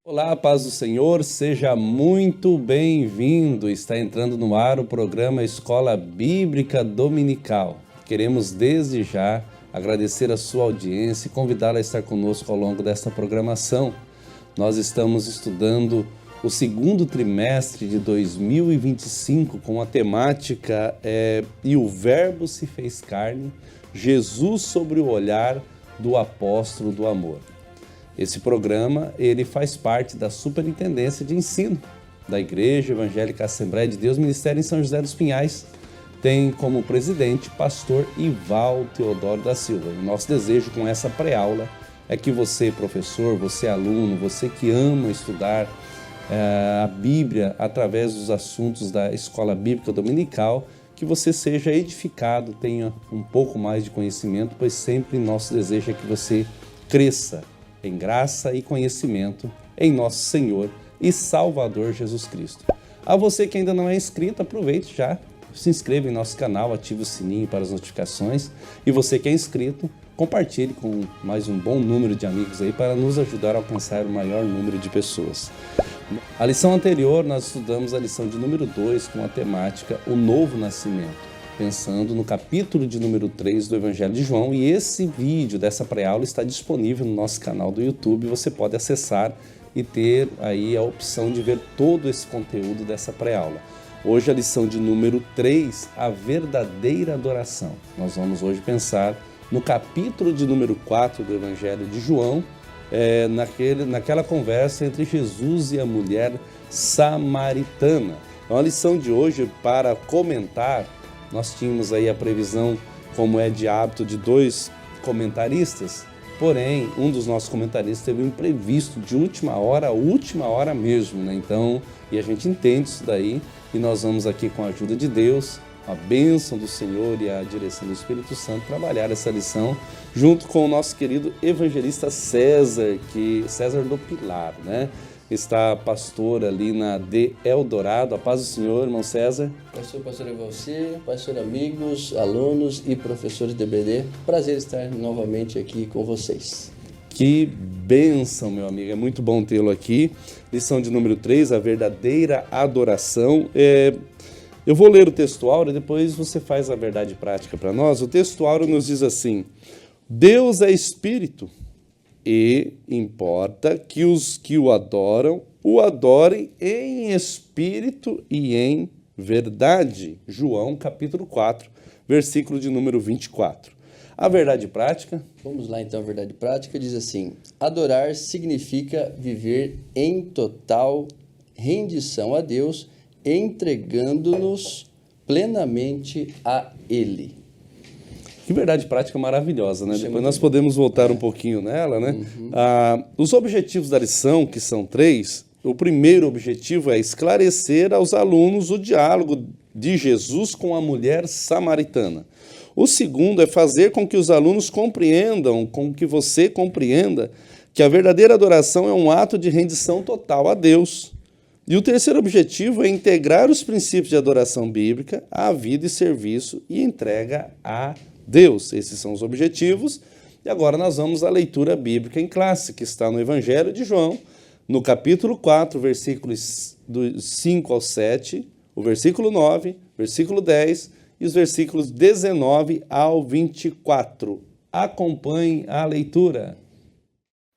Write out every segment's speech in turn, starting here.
Olá, paz do Senhor, seja muito bem-vindo. Está entrando no ar o programa Escola Bíblica Dominical. Queremos desde já agradecer a sua audiência e convidá-la a estar conosco ao longo desta programação. Nós estamos estudando o segundo trimestre de 2025 com a temática E o Verbo se fez carne, Jesus sobre o olhar do apóstolo do amor. Esse programa ele faz parte da Superintendência de Ensino da Igreja Evangélica Assembleia de Deus, Ministério em São José dos Pinhais. Tem como presidente pastor Ival Teodoro da Silva. E nosso desejo com essa pré-aula é que você, professor, você aluno, você que ama estudar a Bíblia através dos assuntos da Escola Bíblica Dominical, que você seja edificado, tenha um pouco mais de conhecimento, pois sempre nosso desejo é que você cresça em graça e conhecimento em nosso Senhor e Salvador Jesus Cristo. A você que ainda não é inscrito, aproveite já, se inscreva em nosso canal, ative o sininho para as notificações, e você que é inscrito, compartilhe com mais um bom número de amigos aí para nos ajudar a alcançar o maior número de pessoas. A lição anterior nós estudamos a lição de número 2 com a temática O Novo Nascimento, pensando no capítulo de número 3 do Evangelho de João, e esse vídeo dessa pré-aula está disponível no nosso canal do YouTube, você pode acessar e ter aí a opção de ver todo esse conteúdo dessa pré-aula. Hoje a lição de número 3, a verdadeira adoração. Nós vamos hoje pensar no capítulo de número 4 do Evangelho de João, naquela conversa entre Jesus e a mulher samaritana. Então a lição de hoje, para comentar, nós tínhamos aí a previsão, como é de hábito, de 2 comentaristas, porém, um dos nossos comentaristas teve um imprevisto de última hora mesmo, né? Então, e a gente entende isso daí, e nós vamos aqui com a ajuda de Deus, a bênção do Senhor e a direção do Espírito Santo, trabalhar essa lição, junto com o nosso querido evangelista César do Pilar, né? Está pastor ali na de Eldorado. A paz do Senhor, irmão César. Pastor Evalci, pastor amigos, alunos e professores de EBD. Prazer estar novamente aqui com vocês. Que bênção, meu amigo. É muito bom tê-lo aqui. Lição de número 3, a verdadeira adoração. Eu vou ler o textuário e depois você faz a verdade prática para nós. O textuário nos diz assim: Deus é Espírito, e importa que os que o adorem em espírito e em verdade. João, capítulo 4, versículo de número 24. A verdade prática? Vamos lá então, a verdade prática diz assim: adorar significa viver em total rendição a Deus, entregando-nos plenamente a Ele. Que verdade prática maravilhosa, né? Depois nós podemos voltar um pouquinho nela, né? Os objetivos da lição, que são 3, o primeiro objetivo é esclarecer aos alunos o diálogo de Jesus com a mulher samaritana. O segundo é fazer com que os alunos compreendam, com que você compreenda, que a verdadeira adoração é um ato de rendição total a Deus. E o terceiro objetivo é integrar os princípios de adoração bíblica à vida e serviço e entrega a Deus. Esses são os objetivos. E agora nós vamos à leitura bíblica em classe, que está no Evangelho de João, no capítulo 4, versículos do 5 ao 7, o versículo 9, versículo 10 e os versículos 19 ao 24. Acompanhe a leitura.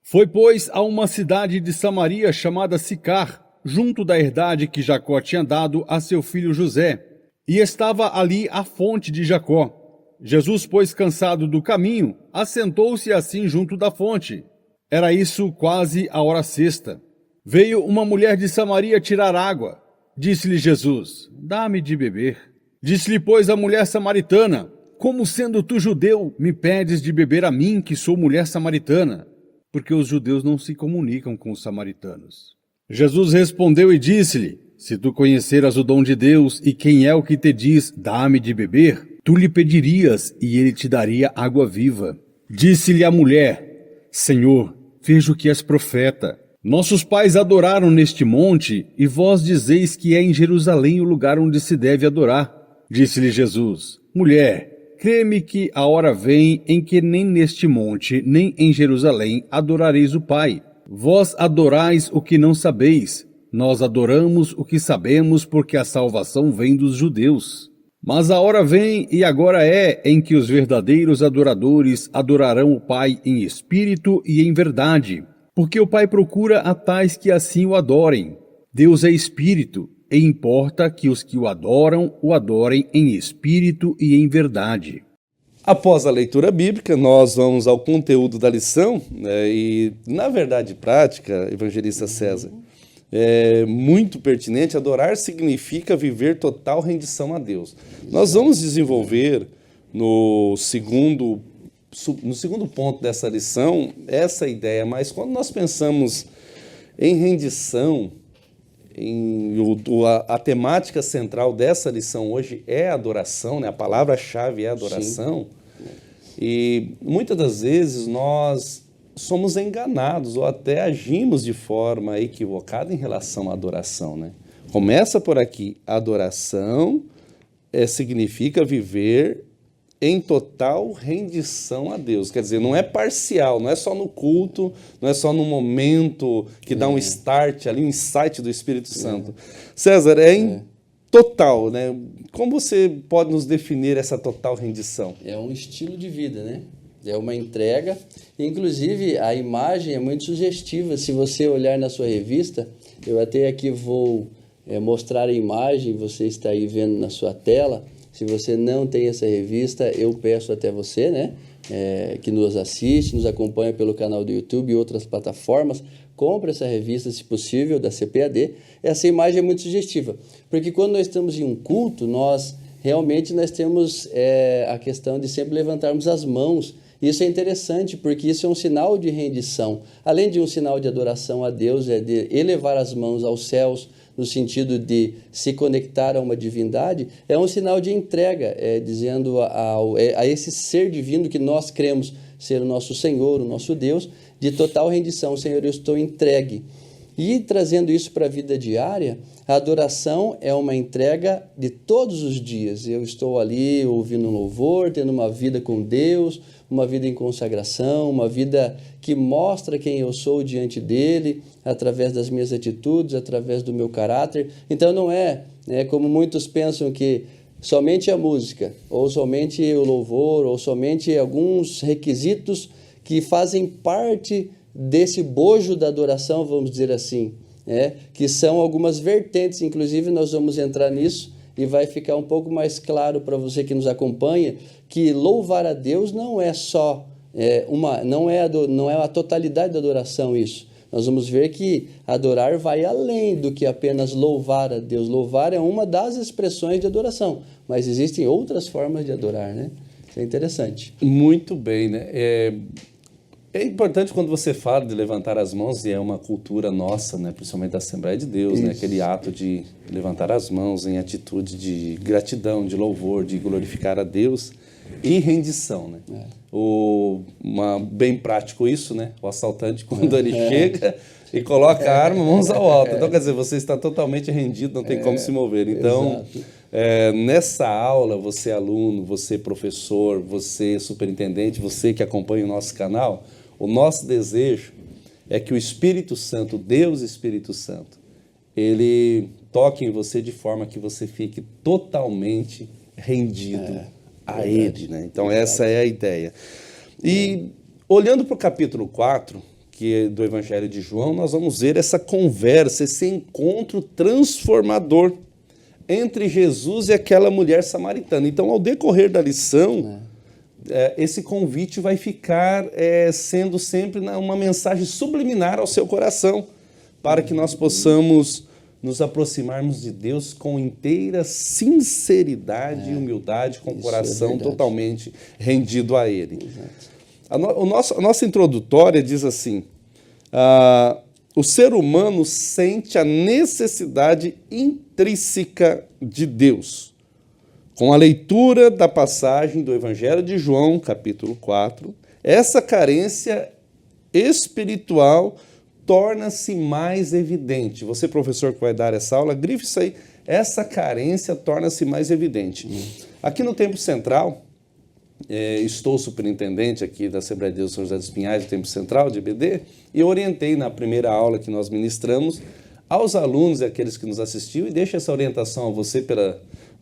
Foi, pois, a uma cidade de Samaria chamada Sicar, junto da herdade que Jacó tinha dado a seu filho José, e estava ali a fonte de Jacó. Jesus, pois, cansado do caminho, assentou-se assim junto da fonte. Era isso quase a hora sexta. Veio uma mulher de Samaria tirar água. Disse-lhe Jesus: dá-me de beber. Disse-lhe, pois, a mulher samaritana: como sendo tu judeu, me pedes de beber a mim, que sou mulher samaritana? Porque os judeus não se comunicam com os samaritanos. Jesus respondeu e disse-lhe: se tu conheceras o dom de Deus e quem é o que te diz, dá-me de beber, tu lhe pedirias e ele te daria água viva. Disse-lhe a mulher: Senhor, vejo que és profeta. Nossos pais adoraram neste monte e vós dizeis que é em Jerusalém o lugar onde se deve adorar. Disse-lhe Jesus: mulher, crê-me que a hora vem em que nem neste monte, nem em Jerusalém adorareis o Pai. Vós adorais o que não sabeis, nós adoramos o que sabemos, porque a salvação vem dos judeus. Mas a hora vem, e agora é, em que os verdadeiros adoradores adorarão o Pai em espírito e em verdade, porque o Pai procura a tais que assim o adorem. Deus é espírito, e importa que os que o adorem em espírito e em verdade. Após a leitura bíblica, nós vamos ao conteúdo da lição, né, e, na verdade prática, evangelista César, é muito pertinente. Adorar significa viver total rendição a Deus. Nós vamos desenvolver no segundo ponto dessa lição essa ideia, mas quando nós pensamos em rendição, a temática central dessa lição hoje é adoração, né? A palavra-chave é adoração. Sim. E muitas das vezes nós somos enganados ou até agimos de forma equivocada em relação à adoração, né? Começa por aqui, adoração significa viver em total rendição a Deus. Quer dizer, não é parcial, não é só no culto, não é só no momento que dá um start ali, um insight do Espírito Santo. César, em total, né? Como você pode nos definir essa total rendição? É um estilo de vida, né? É uma entrega. Inclusive, a imagem é muito sugestiva. Se você olhar na sua revista, eu até aqui vou mostrar a imagem, você está aí vendo na sua tela. Se você não tem essa revista, eu peço até você, né, que nos assiste, nos acompanha pelo canal do YouTube e outras plataformas, compre essa revista, se possível, da CPAD. Essa imagem é muito sugestiva, porque quando nós estamos em um culto, nós temos a questão de sempre levantarmos as mãos. Isso é interessante, porque isso é um sinal de rendição. Além de um sinal de adoração a Deus, é de elevar as mãos aos céus, no sentido de se conectar a uma divindade, é um sinal de entrega, dizendo a esse ser divino que nós cremos ser o nosso Senhor, o nosso Deus, de total rendição. Senhor, eu estou entregue. E trazendo isso para a vida diária, a adoração é uma entrega de todos os dias. Eu estou ali ouvindo um louvor, tendo uma vida com Deus, uma vida em consagração, uma vida que mostra quem eu sou diante dele, através das minhas atitudes, através do meu caráter. Então não é como muitos pensam que somente a música, ou somente o louvor, ou somente alguns requisitos que fazem parte desse bojo da adoração, vamos dizer assim, que são algumas vertentes. Inclusive nós vamos entrar nisso e vai ficar um pouco mais claro para você que nos acompanha que louvar a Deus não é só não é a totalidade da adoração isso. Nós vamos ver que adorar vai além do que apenas louvar a Deus. Louvar é uma das expressões de adoração, mas existem outras formas de adorar, né? Isso é interessante. Muito bem, né? É importante quando você fala de levantar as mãos, e é uma cultura nossa, né, principalmente da Assembleia de Deus, né, aquele ato de levantar as mãos em atitude de gratidão, de louvor, de glorificar a Deus e rendição, né? Bem prático isso, né? O assaltante, quando ele chega e coloca a arma, mãos ao alto. Então, quer dizer, você está totalmente rendido, não tem como se mover. Então, nessa aula, você aluno, você professor, você superintendente, você que acompanha o nosso canal, o nosso desejo é que o Espírito Santo, Deus Espírito Santo, ele toque em você de forma que você fique totalmente rendido a Ele, né? Então essa é a ideia. E olhando para o capítulo 4, que é do Evangelho de João, nós vamos ver essa conversa, esse encontro transformador entre Jesus e aquela mulher samaritana. Então, ao decorrer da lição, esse convite vai ficar sendo sempre uma mensagem subliminar ao seu coração, para que nós possamos nos aproximarmos de Deus com inteira sinceridade e humildade, com o coração totalmente rendido a Ele. A nossa introdutória diz assim: o ser humano sente a necessidade intrínseca de Deus. Com a leitura da passagem do Evangelho de João, capítulo 4, essa carência espiritual torna-se mais evidente. Você, professor, que vai dar essa aula, grife isso aí. Essa carência torna-se mais evidente. Aqui no Templo Central, estou superintendente aqui da Assembleia de Deus São José dos Pinhais, do Templo Central de EBD, e orientei na primeira aula que nós ministramos aos alunos e aqueles que nos assistiu, e deixo essa orientação a você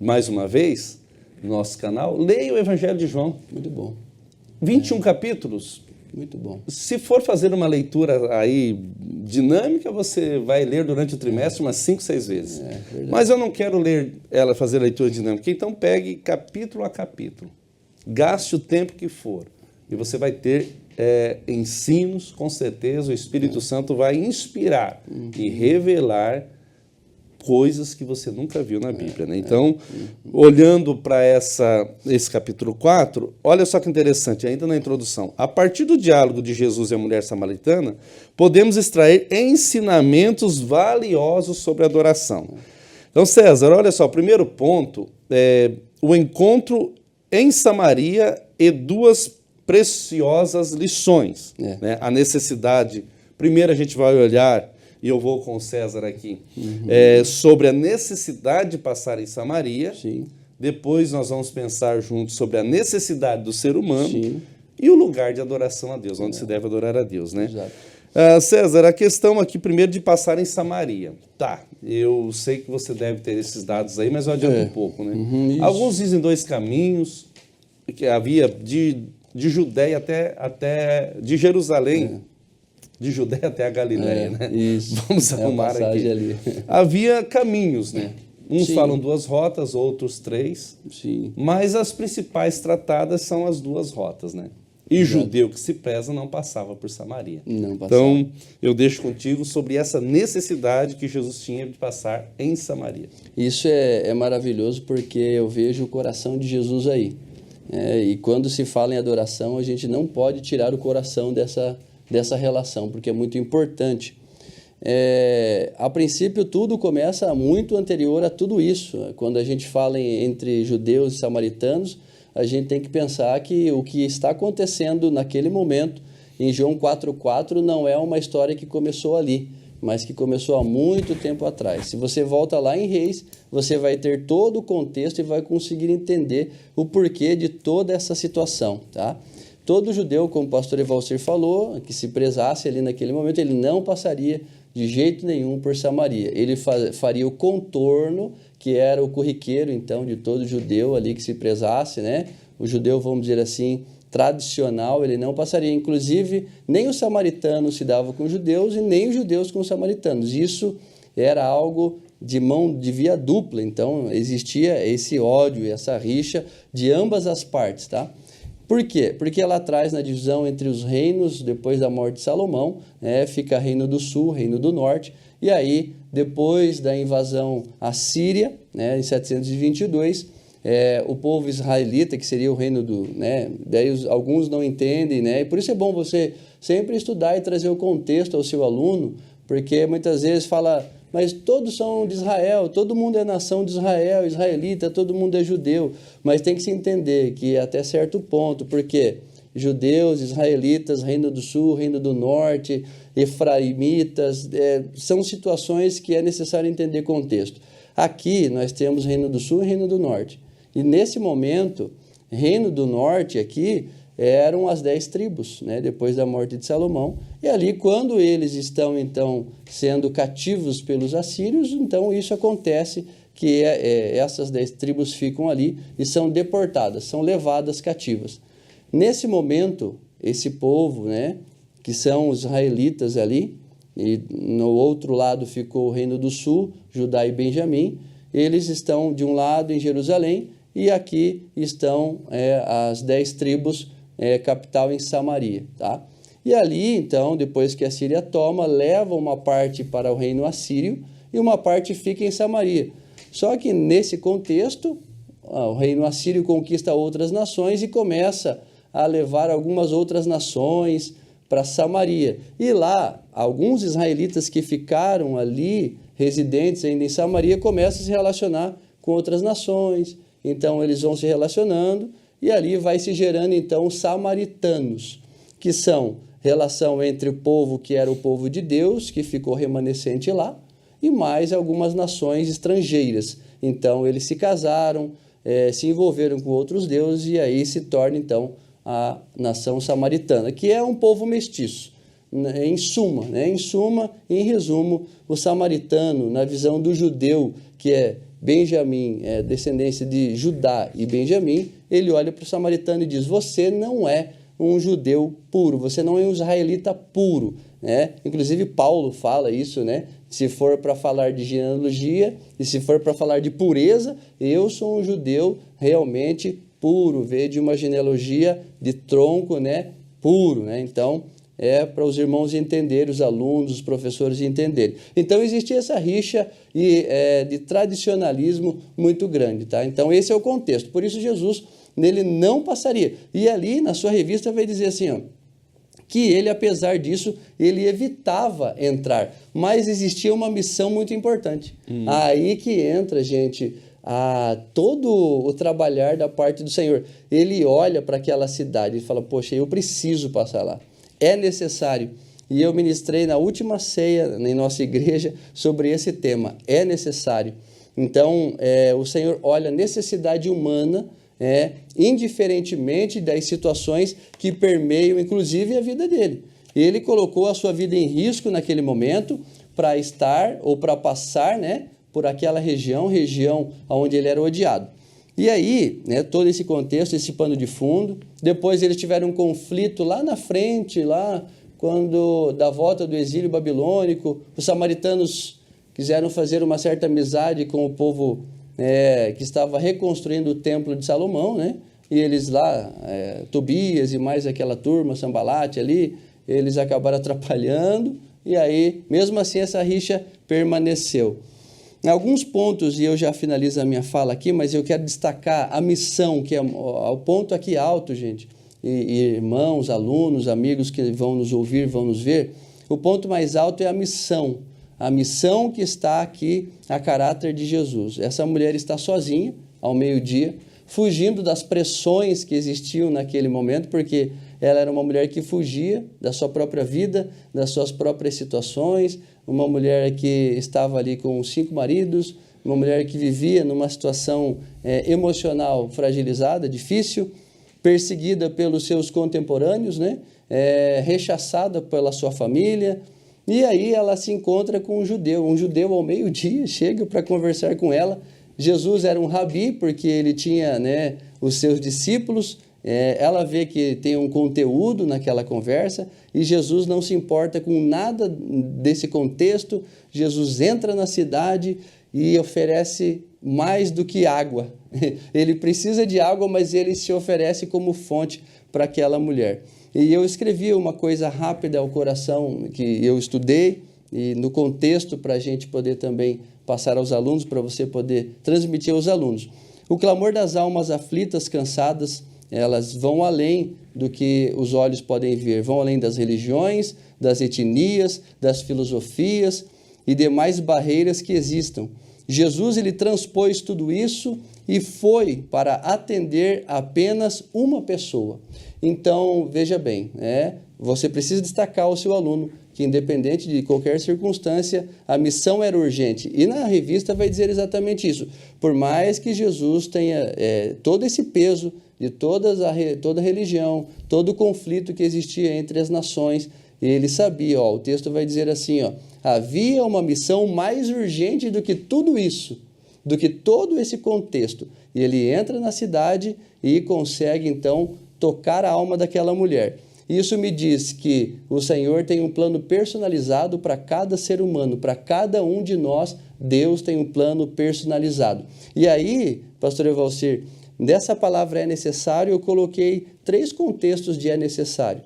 mais uma vez, no nosso canal, leia o Evangelho de João. Muito bom. 21 capítulos. Muito bom. Se for fazer uma leitura aí dinâmica, você vai ler durante o trimestre umas 5, 6 vezes. Mas eu não quero fazer leitura dinâmica. Então pegue capítulo a capítulo. Gaste o tempo que for. E você vai ter ensinos, com certeza, o Espírito Santo vai inspirar e revelar coisas que você nunca viu na Bíblia, né? Então, olhando para esse capítulo 4, olha só que interessante, ainda na introdução. A partir do diálogo de Jesus e a mulher samaritana, podemos extrair ensinamentos valiosos sobre a adoração. Então, César, olha só, o primeiro ponto é o encontro em Samaria e 2 preciosas lições. Né? A necessidade, primeiro a gente vai olhar, e eu vou com o César aqui, sobre a necessidade de passar em Samaria. Sim. Depois nós vamos pensar juntos sobre a necessidade do ser humano. Sim. E o lugar de adoração a Deus, onde se deve adorar a Deus, né? Exato. César, a questão aqui primeiro de passar em Samaria. Tá, eu sei que você deve ter esses dados aí, mas eu adianto um pouco, né? Alguns dizem 2 caminhos, que havia de Judéia até de Jerusalém, de Judéia até a Galileia, né? Isso. Vamos arrumar aqui. Ali. Havia caminhos, né? Uns Sim. falam 2 rotas, outros 3. Sim. Mas as principais tratadas são as 2 rotas, né? E judeu que se preza não passava por Samaria. Não passava. Então, eu deixo contigo sobre essa necessidade que Jesus tinha de passar em Samaria. Isso é maravilhoso porque eu vejo o coração de Jesus aí. E quando se fala em adoração, a gente não pode tirar o coração dessa relação, porque é muito importante. A princípio, tudo começa muito anterior a tudo isso. Quando a gente fala entre judeus e samaritanos, a gente tem que pensar que o que está acontecendo naquele momento, em João 4,4, não é uma história que começou ali, mas que começou há muito tempo atrás. Se você volta lá em Reis, você vai ter todo o contexto e vai conseguir entender o porquê de toda essa situação, tá? Todo judeu, como o pastor Evalcir falou, que se prezasse ali naquele momento, ele não passaria de jeito nenhum por Samaria. Ele faria o contorno, que era o corriqueiro, então, de todo judeu ali que se prezasse, né? O judeu, vamos dizer assim, tradicional, ele não passaria. Inclusive, nem os samaritanos se davam com os judeus e nem os judeus com os samaritanos. Isso era algo de mão de via dupla, então existia esse ódio, essa rixa de ambas as partes, tá? Por quê? Porque lá atrás, na divisão entre os reinos, depois da morte de Salomão, fica Reino do Sul, Reino do Norte, e aí, depois da invasão assíria, em 722, o povo israelita, que seria o reino do... daí alguns não entendem, e por isso é bom você sempre estudar e trazer o contexto ao seu aluno, porque muitas vezes fala, mas todos são de Israel, todo mundo é nação de Israel, israelita, todo mundo é judeu, mas tem que se entender que até certo ponto, porque judeus, israelitas, Reino do Sul, Reino do Norte, efraimitas, são situações que é necessário entender contexto. Aqui nós temos Reino do Sul e Reino do Norte, e nesse momento, Reino do Norte aqui eram as 10 tribos, depois da morte de Salomão, e ali quando eles estão então sendo cativos pelos assírios, então isso acontece que essas 10 tribos ficam ali e são deportadas, são levadas cativas. Nesse momento, esse povo, que são os israelitas ali, e no outro lado ficou o Reino do Sul, Judá e Benjamim, eles estão de um lado em Jerusalém e aqui estão as 10 tribos, capital em Samaria, tá? E ali, então, depois que a Síria toma, leva uma parte para o reino assírio e uma parte fica em Samaria. Só que nesse contexto, o reino assírio conquista outras nações e começa a levar algumas outras nações para Samaria. E lá, alguns israelitas que ficaram ali, residentes ainda em Samaria, começam a se relacionar com outras nações. Então, eles vão se relacionando e ali vai se gerando, então, os samaritanos, que são relação entre o povo que era o povo de Deus, que ficou remanescente lá, e mais algumas nações estrangeiras. Então, eles se casaram, se envolveram com outros deuses e aí se torna então a nação samaritana, que é um povo mestiço. Em suma, em resumo, o samaritano, na visão do judeu, que é Benjamim, descendência de Judá e Benjamim, ele olha para o samaritano e diz: você não é um judeu puro, você não é um israelita puro. Inclusive Paulo fala isso, se for para falar de genealogia e se for para falar de pureza, eu sou um judeu realmente puro, veio de uma genealogia de tronco puro. Então, para os irmãos entenderem, os alunos, os professores entenderem. Então, existia essa rixa de tradicionalismo muito grande. Tá? Então, esse é o contexto. Por isso, Jesus, nele não passaria. E ali, na sua revista, vai dizer assim, que ele, apesar disso, ele evitava entrar. Mas existia uma missão muito importante. Aí que entra, gente, todo o trabalhar da parte do Senhor. Ele olha para aquela cidade e fala: poxa, eu preciso passar lá. É necessário. E eu ministrei na última ceia em nossa igreja sobre esse tema. É necessário. Então, o Senhor olha a necessidade humana, indiferentemente das situações que permeiam, inclusive, a vida dele. Ele colocou a sua vida em risco naquele momento para estar ou para passar, por aquela região onde ele era odiado. E aí, todo esse contexto, esse pano de fundo, depois eles tiveram um conflito lá na frente, lá quando da volta do exílio babilônico, os samaritanos quiseram fazer uma certa amizade com o povo que estava reconstruindo o templo de Salomão, e eles lá, Tobias e mais aquela turma, Sambalate ali, eles acabaram atrapalhando, e aí, mesmo assim, essa rixa permaneceu. Em alguns pontos, e eu já finalizo a minha fala aqui, mas eu quero destacar a missão, que é o ponto aqui alto, gente, e irmãos, alunos, amigos que vão nos ouvir, vão nos ver, o ponto mais alto é a missão que está aqui a caráter de Jesus. Essa mulher está sozinha, ao meio-dia, fugindo das pressões que existiam naquele momento, porque ela era uma mulher que fugia da sua própria vida, das suas próprias situações, uma mulher que estava ali com 5 maridos, uma mulher que vivia numa situação emocional fragilizada, difícil, perseguida pelos seus contemporâneos, rechaçada pela sua família. E aí ela se encontra com um judeu ao meio-dia, chega para conversar com ela. Jesus era um rabi, porque ele tinha os seus discípulos. Ela vê que tem um conteúdo naquela conversa e Jesus não se importa com nada desse contexto. Jesus entra na cidade e oferece mais do que água. Ele precisa de água, mas ele se oferece como fonte para aquela mulher. E eu escrevi uma coisa rápida ao coração que eu estudei e no contexto para a gente poder também passar aos alunos, para você poder transmitir aos alunos. O clamor das almas aflitas, cansadas, elas vão além do que os olhos podem ver, vão além das religiões, das etnias, das filosofias e demais barreiras que existam. Jesus, ele transpôs tudo isso e foi para atender apenas uma pessoa. Então, veja bem, você precisa destacar ao seu aluno que, independente de qualquer circunstância, a missão era urgente. E na revista vai dizer exatamente isso. Por mais que Jesus tenha todo esse peso de toda a religião, todo o conflito que existia entre as nações, ele sabia, o texto vai dizer assim, havia uma missão mais urgente do que tudo isso, do que todo esse contexto. E ele entra na cidade e consegue, então, tocar a alma daquela mulher. Isso me diz que o Senhor tem um plano personalizado para cada ser humano, para cada um de nós, Deus tem um plano personalizado. E aí, pastor Evalcir, dessa palavra é necessário, eu coloquei 3 contextos de é necessário.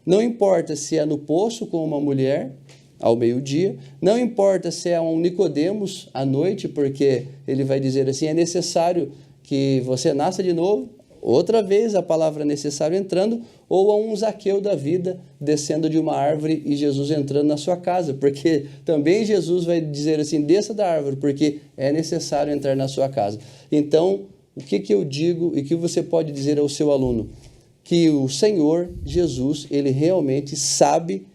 Não importa se é no poço com uma mulher, ao meio-dia, não importa se é um Nicodemos à noite, porque ele vai dizer assim, é necessário que você nasça de novo, outra vez a palavra necessário entrando, ou a um Zaqueu da vida descendo de uma árvore e Jesus entrando na sua casa, porque também Jesus vai dizer assim, desça da árvore, porque é necessário entrar na sua casa. Então, o que eu digo e que você pode dizer ao seu aluno? Que o Senhor Jesus, ele realmente sabe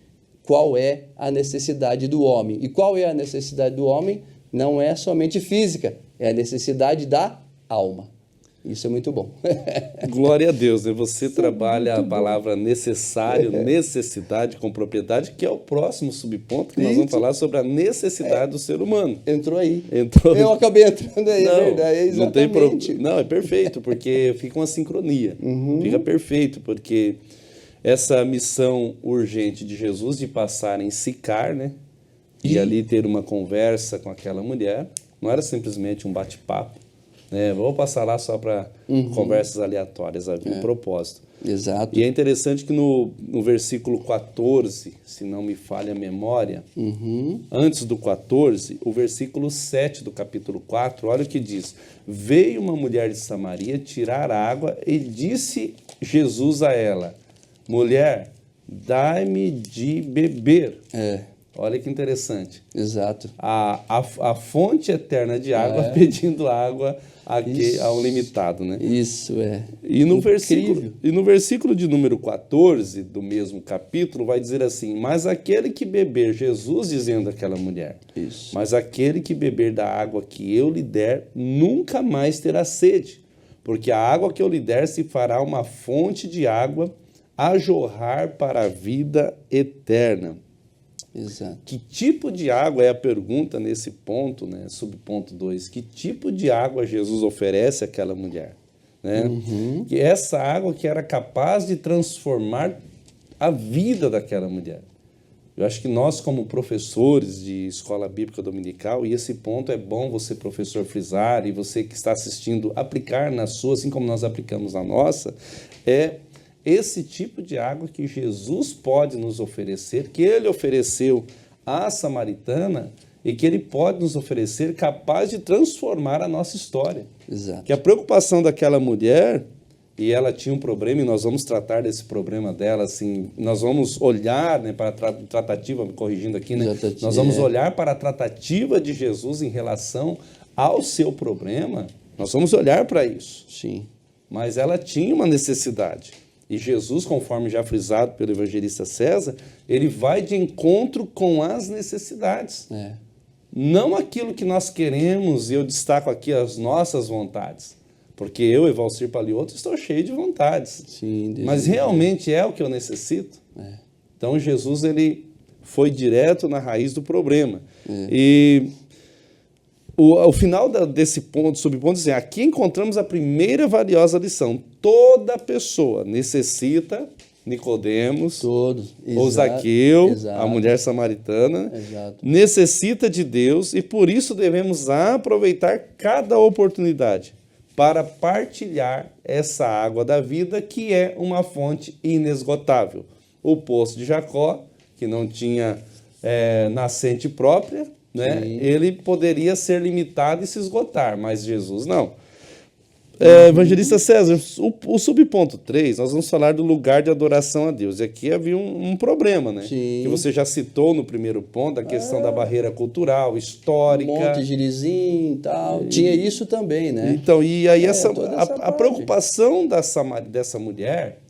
qual é a necessidade do homem. E qual é a necessidade do homem? Não é somente física, é a necessidade da alma. Isso é muito bom. Glória a Deus, né? Você trabalha a palavra necessário, necessidade com propriedade, que é o próximo subponto que nós vamos falar sobre a necessidade do ser humano. Entrou aí. Entrou. Eu acabei entrando aí, Não, é verdade, é não tem exatamente. Não, é perfeito, porque fica uma sincronia. Fica perfeito, porque essa missão urgente de Jesus de passar em Sicar, né? E ali ter uma conversa com aquela mulher, não era simplesmente um bate-papo, né? Vou passar lá só para conversas aleatórias, havia um propósito. Exato. E é interessante que no versículo 14, se não me falha a memória, antes do 14, o versículo 7 do capítulo 4, olha o que diz: veio uma mulher de Samaria tirar água e disse Jesus a ela: mulher, dai-me de beber. Olha que interessante. Exato. A fonte eterna de água pedindo água ao limitado, né? Isso é. E no versículo de número 14 do mesmo capítulo vai dizer assim: mas aquele que beber, Jesus dizendo àquela mulher, Isso. mas aquele que beber da água que eu lhe der nunca mais terá sede, porque a água que eu lhe der se fará uma fonte de água a jorrar para a vida eterna. Exato. Que tipo de água é a pergunta nesse ponto, né? Subponto 2. Que tipo de água Jesus oferece àquela mulher? Né? Que essa água que era capaz de transformar a vida daquela mulher. Eu acho que nós, como professores de escola bíblica dominical, e esse ponto é bom você, professor, frisar, e você que está assistindo, aplicar na sua, assim como nós aplicamos na nossa, é esse tipo de água que Jesus pode nos oferecer, que ele ofereceu à samaritana e que ele pode nos oferecer, capaz de transformar a nossa história. Exato. Que a preocupação daquela mulher, e ela tinha um problema, e nós vamos tratar desse problema dela, assim, nós vamos olhar, né, para a tratativa, me corrigindo aqui, né, nós vamos olhar para a tratativa de Jesus em relação ao seu problema, nós vamos olhar para isso. Sim. Mas ela tinha uma necessidade. E Jesus, conforme já frisado pelo evangelista César, ele vai de encontro com as necessidades. Não aquilo que nós queremos, e eu destaco aqui as nossas vontades. Porque eu, Evalcir Palioto, estou cheio de vontades. Sim, mas realmente é o que eu necessito? Então Jesus ele foi direto na raiz do problema. E o final desse ponto, subponto, diz assim: aqui encontramos a primeira valiosa lição. Toda pessoa necessita, Nicodemos, ou Zaqueu, a mulher samaritana, necessita de Deus, e por isso devemos aproveitar cada oportunidade para partilhar essa água da vida, que é uma fonte inesgotável. O poço de Jacó, que não tinha nascente própria, né? Ele poderia ser limitado e se esgotar, mas Jesus não. Evangelista César, o subponto 3, nós vamos falar do lugar de adoração a Deus. E aqui havia um problema, né? Sim. Que você já citou no primeiro ponto, a questão da barreira cultural, histórica. Monte Gerizim e tal. Tinha isso também, né? Então, e aí a preocupação dessa mulher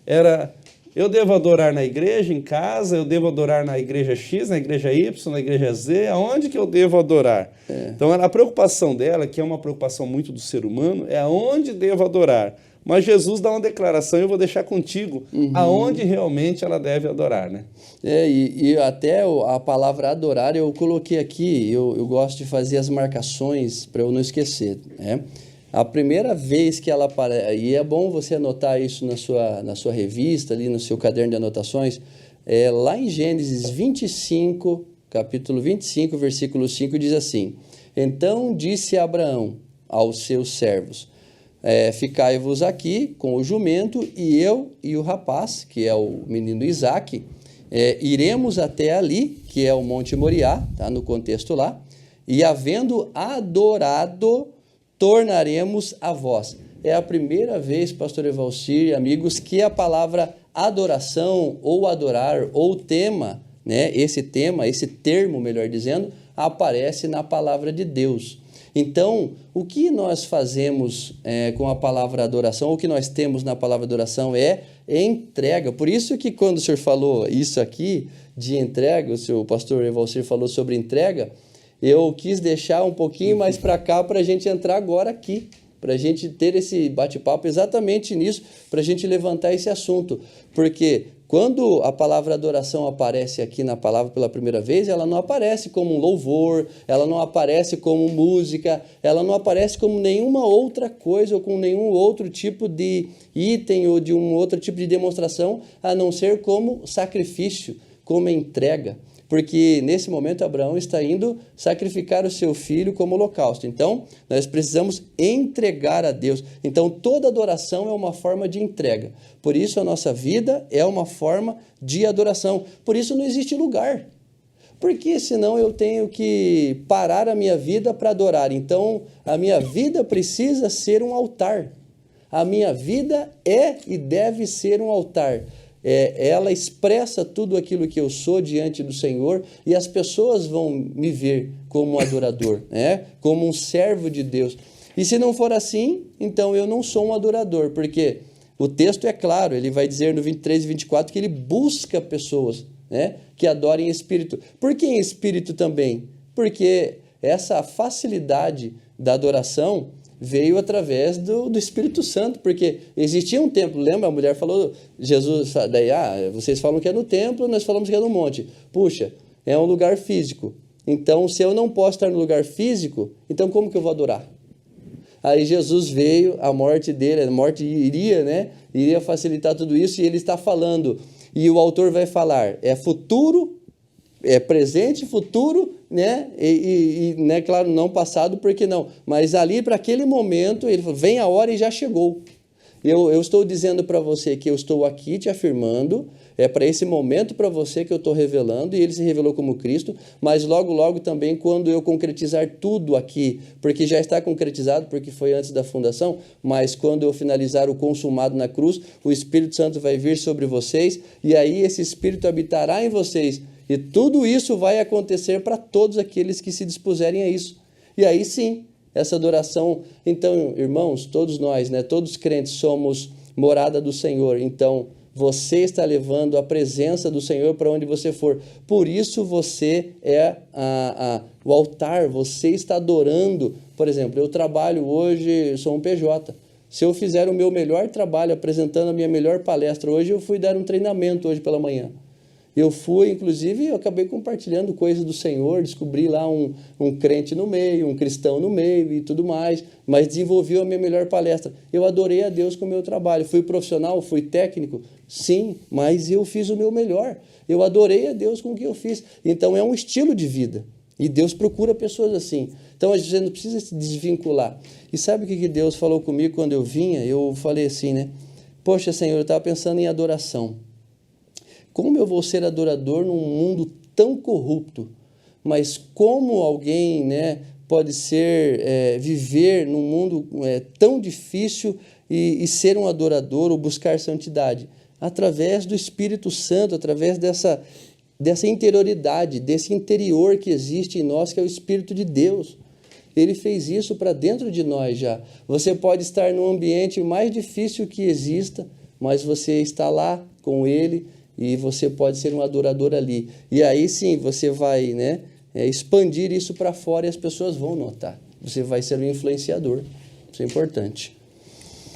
era: eu devo adorar na igreja, em casa, eu devo adorar na igreja X, na igreja Y, na igreja Z, aonde que eu devo adorar? Então, a preocupação dela, que é uma preocupação muito do ser humano, é aonde devo adorar. Mas Jesus dá uma declaração, eu vou deixar contigo, aonde realmente ela deve adorar, né? E até a palavra adorar eu coloquei aqui, eu gosto de fazer as marcações para eu não esquecer, né? A primeira vez que ela aparece, e é bom você anotar isso na sua revista, ali no seu caderno de anotações, lá em Gênesis 25, capítulo 25, versículo 5, diz assim: então disse Abraão aos seus servos, ficai-vos aqui com o jumento, e eu e o rapaz, que é o menino Isaque, iremos até ali, que é o Monte Moriá, tá, no contexto lá, e havendo adorado, tornaremos a vós. É a primeira vez, pastor Evalcir e amigos, que a palavra adoração, ou adorar, ou tema, né, esse termo, melhor dizendo, aparece na palavra de Deus. Então, o que nós fazemos com a palavra adoração, ou o que nós temos na palavra adoração é entrega. Por isso que quando o senhor falou isso aqui, de entrega, o pastor Evalcir falou sobre entrega, eu quis deixar um pouquinho mais para cá para a gente entrar agora aqui, para a gente ter esse bate-papo exatamente nisso, para a gente levantar esse assunto. Porque quando a palavra adoração aparece aqui na palavra pela primeira vez, ela não aparece como um louvor, ela não aparece como música, ela não aparece como nenhuma outra coisa ou com nenhum outro tipo de item ou de um outro tipo de demonstração, a não ser como sacrifício, como entrega. Porque nesse momento Abraão está indo sacrificar o seu filho como holocausto. Então, nós precisamos entregar a Deus. Então, toda adoração é uma forma de entrega. Por isso, a nossa vida é uma forma de adoração. Por isso, não existe lugar. Porque senão eu tenho que parar a minha vida para adorar. Então, a minha vida precisa ser um altar. A minha vida é e deve ser um altar. Ela expressa tudo aquilo que eu sou diante do Senhor e as pessoas vão me ver como um adorador, né? Como um servo de Deus. E se não for assim, então eu não sou um adorador, porque o texto é claro, ele vai dizer no 23 e 24 que ele busca pessoas, né, que adorem em espírito. Por que em espírito também? Porque essa facilidade da adoração veio através do Espírito Santo, porque existia um templo, lembra? A mulher falou, Jesus, daí, vocês falam que é no templo, nós falamos que é no monte. Puxa, é um lugar físico. Então, se eu não posso estar no lugar físico, então como que eu vou adorar? Aí Jesus veio, a morte dele, a morte iria, né? Iria facilitar tudo isso, e ele está falando, e o autor vai falar, é futuro, é presente, futuro, né? Né, claro, não passado, porque não? Mas ali, para aquele momento, ele falou, vem a hora e já chegou. Eu estou dizendo para você que eu estou aqui te afirmando, é para esse momento para você que eu estou revelando, e ele se revelou como Cristo, mas logo, logo também, quando eu concretizar tudo aqui, porque já está concretizado, porque foi antes da fundação, mas quando eu finalizar o consumado na cruz, o Espírito Santo vai vir sobre vocês, e aí esse Espírito habitará em vocês, e tudo isso vai acontecer para todos aqueles que se dispuserem a isso. E aí sim, essa adoração. Então, irmãos, todos nós, né, todos os crentes somos morada do Senhor. Então, você está levando a presença do Senhor para onde você for. Por isso você é o altar, você está adorando. Por exemplo, eu trabalho hoje, sou um PJ. Se eu fizer o meu melhor trabalho, apresentando a minha melhor palestra hoje, eu fui dar um treinamento hoje pela manhã. Eu fui, inclusive, eu acabei compartilhando coisas do Senhor, descobri lá um crente no meio, um cristão no meio e tudo mais, mas desenvolvi a minha melhor palestra. Eu adorei a Deus com o meu trabalho. Fui profissional, fui técnico? Sim, mas eu fiz o meu melhor. Eu adorei a Deus com o que eu fiz. Então, é um estilo de vida. E Deus procura pessoas assim. Então, a gente não precisa se desvincular. E sabe o que Deus falou comigo quando eu vinha? Eu falei assim, né? Poxa, Senhor, eu estava pensando em adoração. Como eu vou ser adorador num mundo tão corrupto? Mas como alguém, né, pode ser, viver num mundo tão difícil e ser um adorador ou buscar santidade? Através do Espírito Santo, através dessa interioridade, desse interior que existe em nós, que é o Espírito de Deus. Ele fez isso para dentro de nós já. Você pode estar no ambiente mais difícil que exista, mas você está lá com Ele, e você pode ser um adorador ali. E aí sim, você vai, né, expandir isso para fora e as pessoas vão notar. Você vai ser um influenciador. Isso é importante.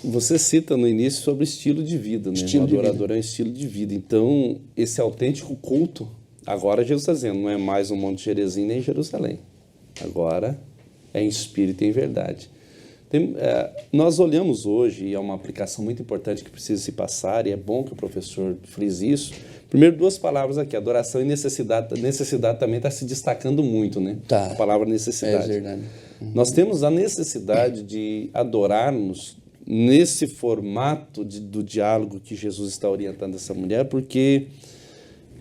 Você cita no início sobre estilo de vida, né? O adorador é um estilo de vida. Então, esse autêntico culto, agora Jesus está dizendo, não é mais um Monte Gerizim nem Jerusalém. Agora é em espírito e em verdade. Nós olhamos hoje, e é uma aplicação muito importante que precisa se passar, e é bom que o professor frise isso. Primeiro, duas palavras aqui, adoração e necessidade. Necessidade também está se destacando muito, né? Tá. A palavra necessidade. É verdade. Uhum. Nós temos a necessidade de adorarmos nesse formato do diálogo que Jesus está orientando essa mulher, porque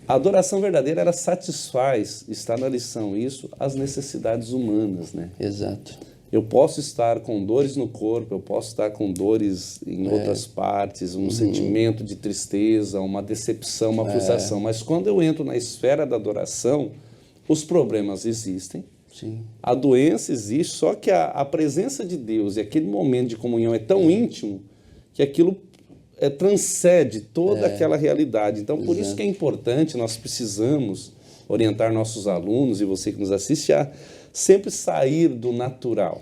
a adoração verdadeira, ela satisfaz, está na lição isso, as necessidades humanas, né? Exato. Eu posso estar com dores no corpo, eu posso estar com dores em outras partes, um sentimento de tristeza, uma decepção, uma frustração. Mas quando eu entro na esfera da adoração, os problemas existem, sim, a doença existe, só que a presença de Deus e aquele momento de comunhão é tão íntimo que aquilo transcende toda aquela realidade. Então, por isso que é importante, nós precisamos orientar nossos alunos, e você que nos assiste, a sempre sair do natural.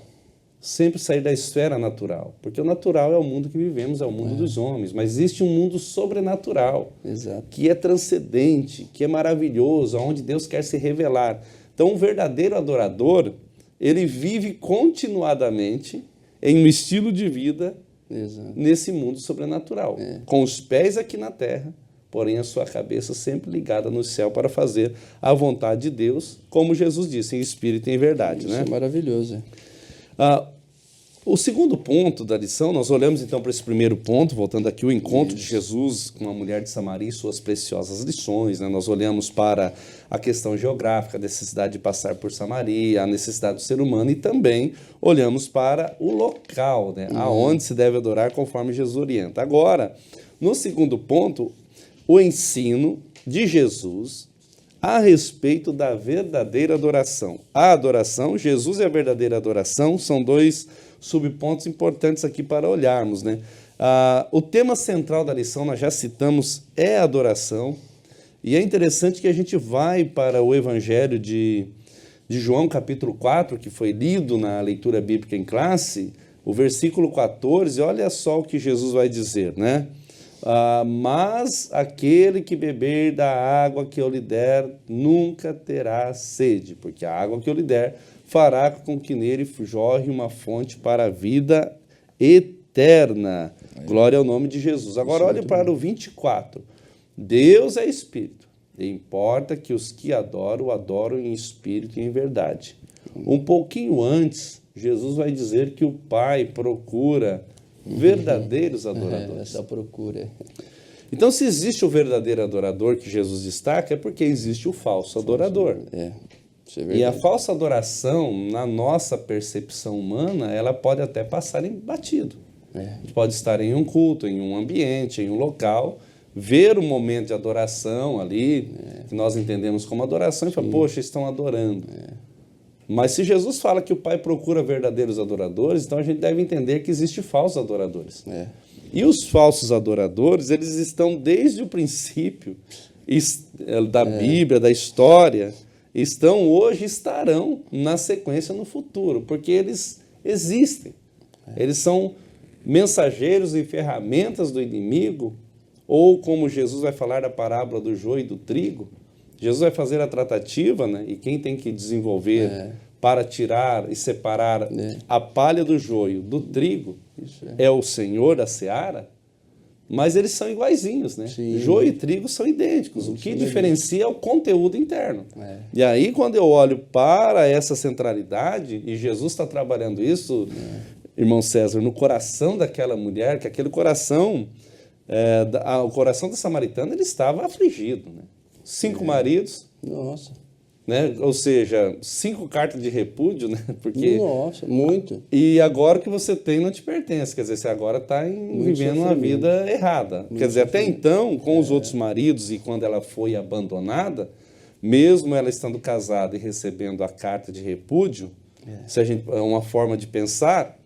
sempre sair da esfera natural, porque o natural é o mundo que vivemos, é o mundo dos homens, mas existe um mundo sobrenatural, Exato. que é transcendente, que é maravilhoso, onde Deus quer se revelar. Então, um verdadeiro adorador, ele vive continuadamente em um estilo de vida Exato. nesse mundo sobrenatural, com os pés aqui na terra, porém a sua cabeça sempre ligada no céu para fazer a vontade de Deus, como Jesus disse, em espírito e em verdade. Isso né? é maravilhoso. O segundo ponto da lição, nós olhamos então para esse primeiro ponto, voltando aqui, o encontro de Jesus com a mulher de Samaria e suas preciosas lições. Né? Nós olhamos para a questão geográfica, a necessidade de passar por Samaria, a necessidade do ser humano, e também olhamos para o local, né? Aonde se deve adorar conforme Jesus orienta. Agora, no segundo ponto, o ensino de Jesus a respeito da verdadeira adoração. A adoração, Jesus e a verdadeira adoração, são dois subpontos importantes aqui para olharmos. Né? O tema central da lição, nós já citamos, é a adoração, e é interessante que a gente vai para o Evangelho de João, capítulo 4, que foi lido na leitura bíblica em classe, o versículo 14, olha só o que Jesus vai dizer, né? Mas aquele que beber da água que eu lhe der nunca terá sede, porque a água que eu lhe der fará com que nele jorre uma fonte para a vida eterna. Glória ao nome de Jesus. Agora olhe para o 24. Deus é espírito, e importa que os que adoram, o adoram em espírito e em verdade. Um pouquinho antes, Jesus vai dizer que o Pai procura verdadeiros adoradores. Essa procura. Então, se existe o verdadeiro adorador que Jesus destaca, é porque existe o falso adorador. Isso é verdade. E a falsa adoração, na nossa percepção humana, ela pode até passar em batido. Pode estar em um culto, em um ambiente, em um local, ver o momento de adoração ali, que nós entendemos como adoração, e falar, poxa, estão adorando. Mas se Jesus fala que o Pai procura verdadeiros adoradores, então a gente deve entender que existem falsos adoradores. E os falsos adoradores, eles estão desde o princípio da Bíblia, da história, estão hoje, estarão na sequência no futuro, porque eles existem. Eles são mensageiros e ferramentas do inimigo, ou como Jesus vai falar da parábola do joio e do trigo, Jesus vai fazer a tratativa, né? E quem tem que desenvolver para tirar e separar a palha do joio do trigo é o Senhor da seara, mas eles são iguaizinhos, né? Joio e trigo são idênticos. O que diferencia é o conteúdo interno. E aí, quando eu olho para essa centralidade, e Jesus está trabalhando isso, irmão César, no coração daquela mulher, que aquele coração, o coração da samaritana, ele estava afligido, né? 5 maridos. Nossa. Né? Ou seja, 5 cartas de repúdio, né? Porque... Nossa, muito. E agora o que você tem não te pertence, quer dizer, você agora está vivendo uma vida errada. Quer dizer, até então, com os outros maridos, e quando ela foi abandonada, mesmo ela estando casada e recebendo a carta de repúdio, se a gente, é uma forma de pensar,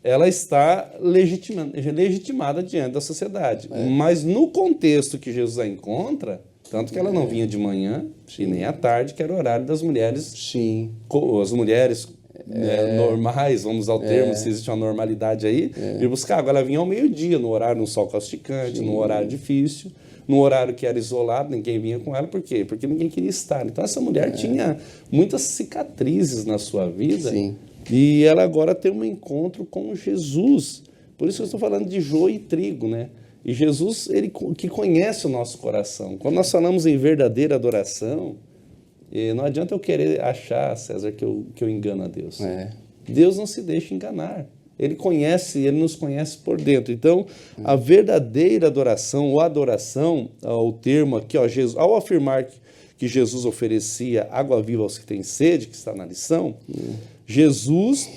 ela está legitimada diante da sociedade. Mas no contexto que Jesus a encontra, tanto que ela não vinha de manhã e nem à tarde, que era o horário das mulheres. As mulheres normais, vamos ao termo, se existe uma normalidade aí, ir buscar água. Ela vinha ao meio-dia, no horário, no sol causticante, no horário difícil, no horário que era isolado, ninguém vinha com ela. Por quê? Porque ninguém queria estar. Então essa mulher tinha muitas cicatrizes na sua vida. E ela agora tem um encontro com Jesus. Por isso que eu estou falando de joio e trigo, né? E Jesus, ele que conhece o nosso coração. Quando nós falamos em verdadeira adoração, não adianta eu querer achar, César, que eu engano a Deus. Deus não se deixa enganar. Ele conhece, ele nos conhece por dentro. Então, a verdadeira adoração, ou adoração, o termo aqui, ó, Jesus, ao afirmar que Jesus oferecia água viva aos que têm sede, que está na lição, Jesus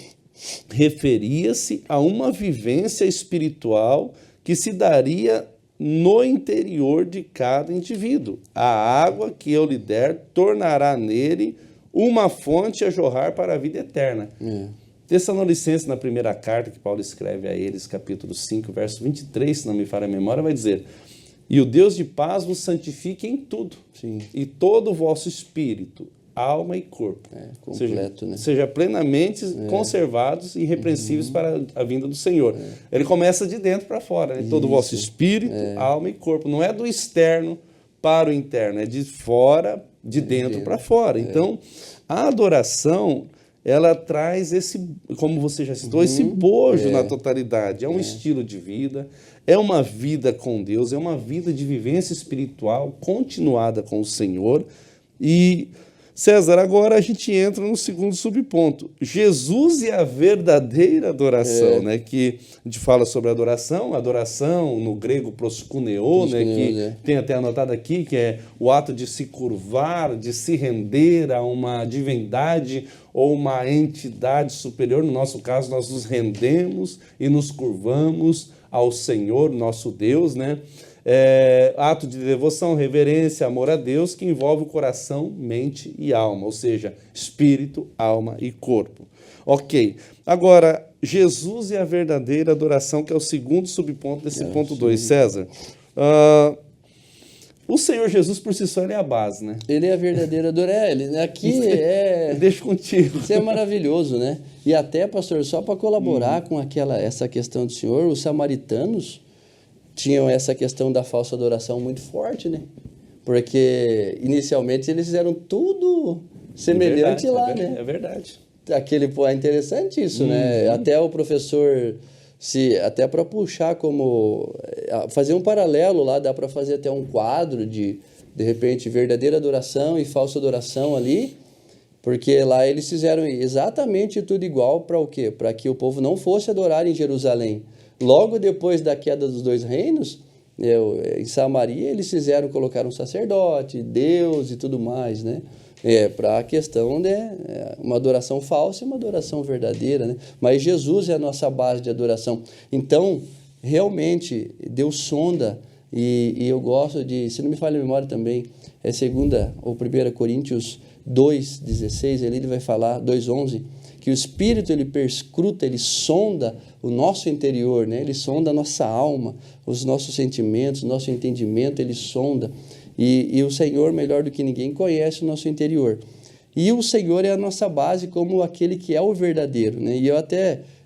referia-se a uma vivência espiritual que se daria no interior de cada indivíduo. A água que eu lhe der tornará nele uma fonte a jorrar para a vida eterna. Tessalonicenses, na primeira carta que Paulo escreve a eles, capítulo 5, verso 23, se não me falha a memória, vai dizer: e o Deus de paz vos santifique em tudo, e todo o vosso espírito, alma e corpo. Completo, né? Seja plenamente conservados e irrepreensíveis para a vinda do Senhor. Ele começa de dentro para fora, né? Todo o vosso espírito, alma e corpo. Não é do externo para o interno, é de fora, de dentro para fora. Então, a adoração, ela traz esse, como você já citou, esse bojo na totalidade. É um estilo de vida, é uma vida com Deus, é uma vida de vivência espiritual continuada com o Senhor. E, César, agora a gente entra no segundo subponto. Jesus e a verdadeira adoração, né? Que a gente fala sobre adoração no grego proskuneo, né? Que tem até anotado aqui, que é o ato de se curvar, de se render a uma divindade ou uma entidade superior. No nosso caso, nós nos rendemos e nos curvamos ao Senhor, nosso Deus, né? Ato de devoção, reverência, amor a Deus, que envolve o coração, mente e alma, ou seja, espírito, alma e corpo. Ok. Agora, Jesus e a verdadeira adoração, que é o segundo subponto desse ponto 2. César, o Senhor Jesus por si só, ele é a base, né? Ele é a verdadeira adoração. Aqui Deixa contigo. Isso é maravilhoso, né? E até, pastor, só para colaborar com essa questão do Senhor, os samaritanos tinham essa questão da falsa adoração muito forte, né? Porque inicialmente eles fizeram tudo semelhante lá, né? É verdade. É interessante isso, né? Até o professor, até para puxar fazer um paralelo lá, dá para fazer até um quadro de repente, verdadeira adoração e falsa adoração ali, porque lá eles fizeram exatamente tudo igual para o quê? Para que o povo não fosse adorar em Jerusalém. Logo depois da queda dos dois reinos, em Samaria, eles colocaram um sacerdote, Deus e tudo mais, né? Para a questão, né? Uma adoração falsa e uma adoração verdadeira, né? Mas Jesus é a nossa base de adoração. Então, realmente, Deus sonda, e eu gosto se não me falha a memória também, 2 ou 1 Coríntios 2,16, ele vai falar, 2,11, que o Espírito, ele perscruta, ele sonda o nosso interior, né? Ele sonda a nossa alma, os nossos sentimentos, o nosso entendimento, ele sonda. E o Senhor, melhor do que ninguém, conhece o nosso interior. E o Senhor é a nossa base como aquele que é o verdadeiro, né? E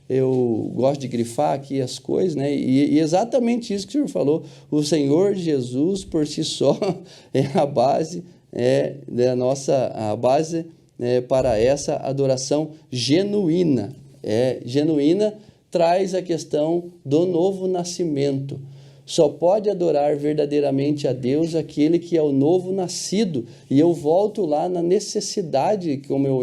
eu gosto de grifar aqui as coisas, né? E exatamente isso que o Senhor falou, o Senhor Jesus, por si só, é a base a base para essa adoração genuína. Genuína traz a questão do novo nascimento. Só pode adorar verdadeiramente a Deus aquele que é o novo nascido. E eu volto lá na necessidade, como eu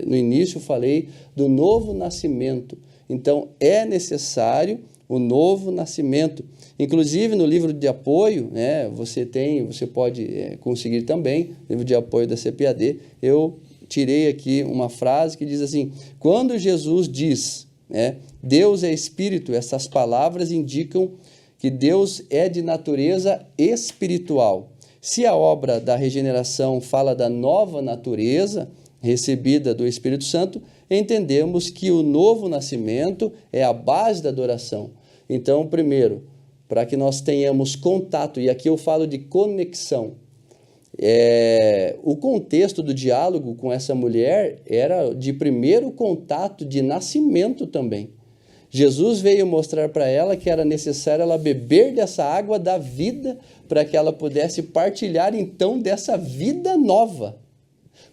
no início falei, do novo nascimento. Então, é necessário o novo nascimento. Inclusive, no livro de apoio, né, você pode conseguir também, livro de apoio da CPAD, eu tirei aqui uma frase que diz assim: quando Jesus diz, Deus é Espírito, essas palavras indicam que Deus é de natureza espiritual. Se a obra da regeneração fala da nova natureza recebida do Espírito Santo, entendemos que o novo nascimento é a base da adoração. Então, primeiro, para que nós tenhamos contato, e aqui eu falo de conexão, o contexto do diálogo com essa mulher era de primeiro contato de nascimento também. Jesus veio mostrar para ela que era necessário ela beber dessa água da vida para que ela pudesse partilhar então dessa vida nova.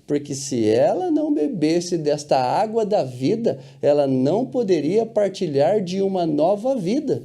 Porque se ela não bebesse desta água da vida, ela não poderia partilhar de uma nova vida.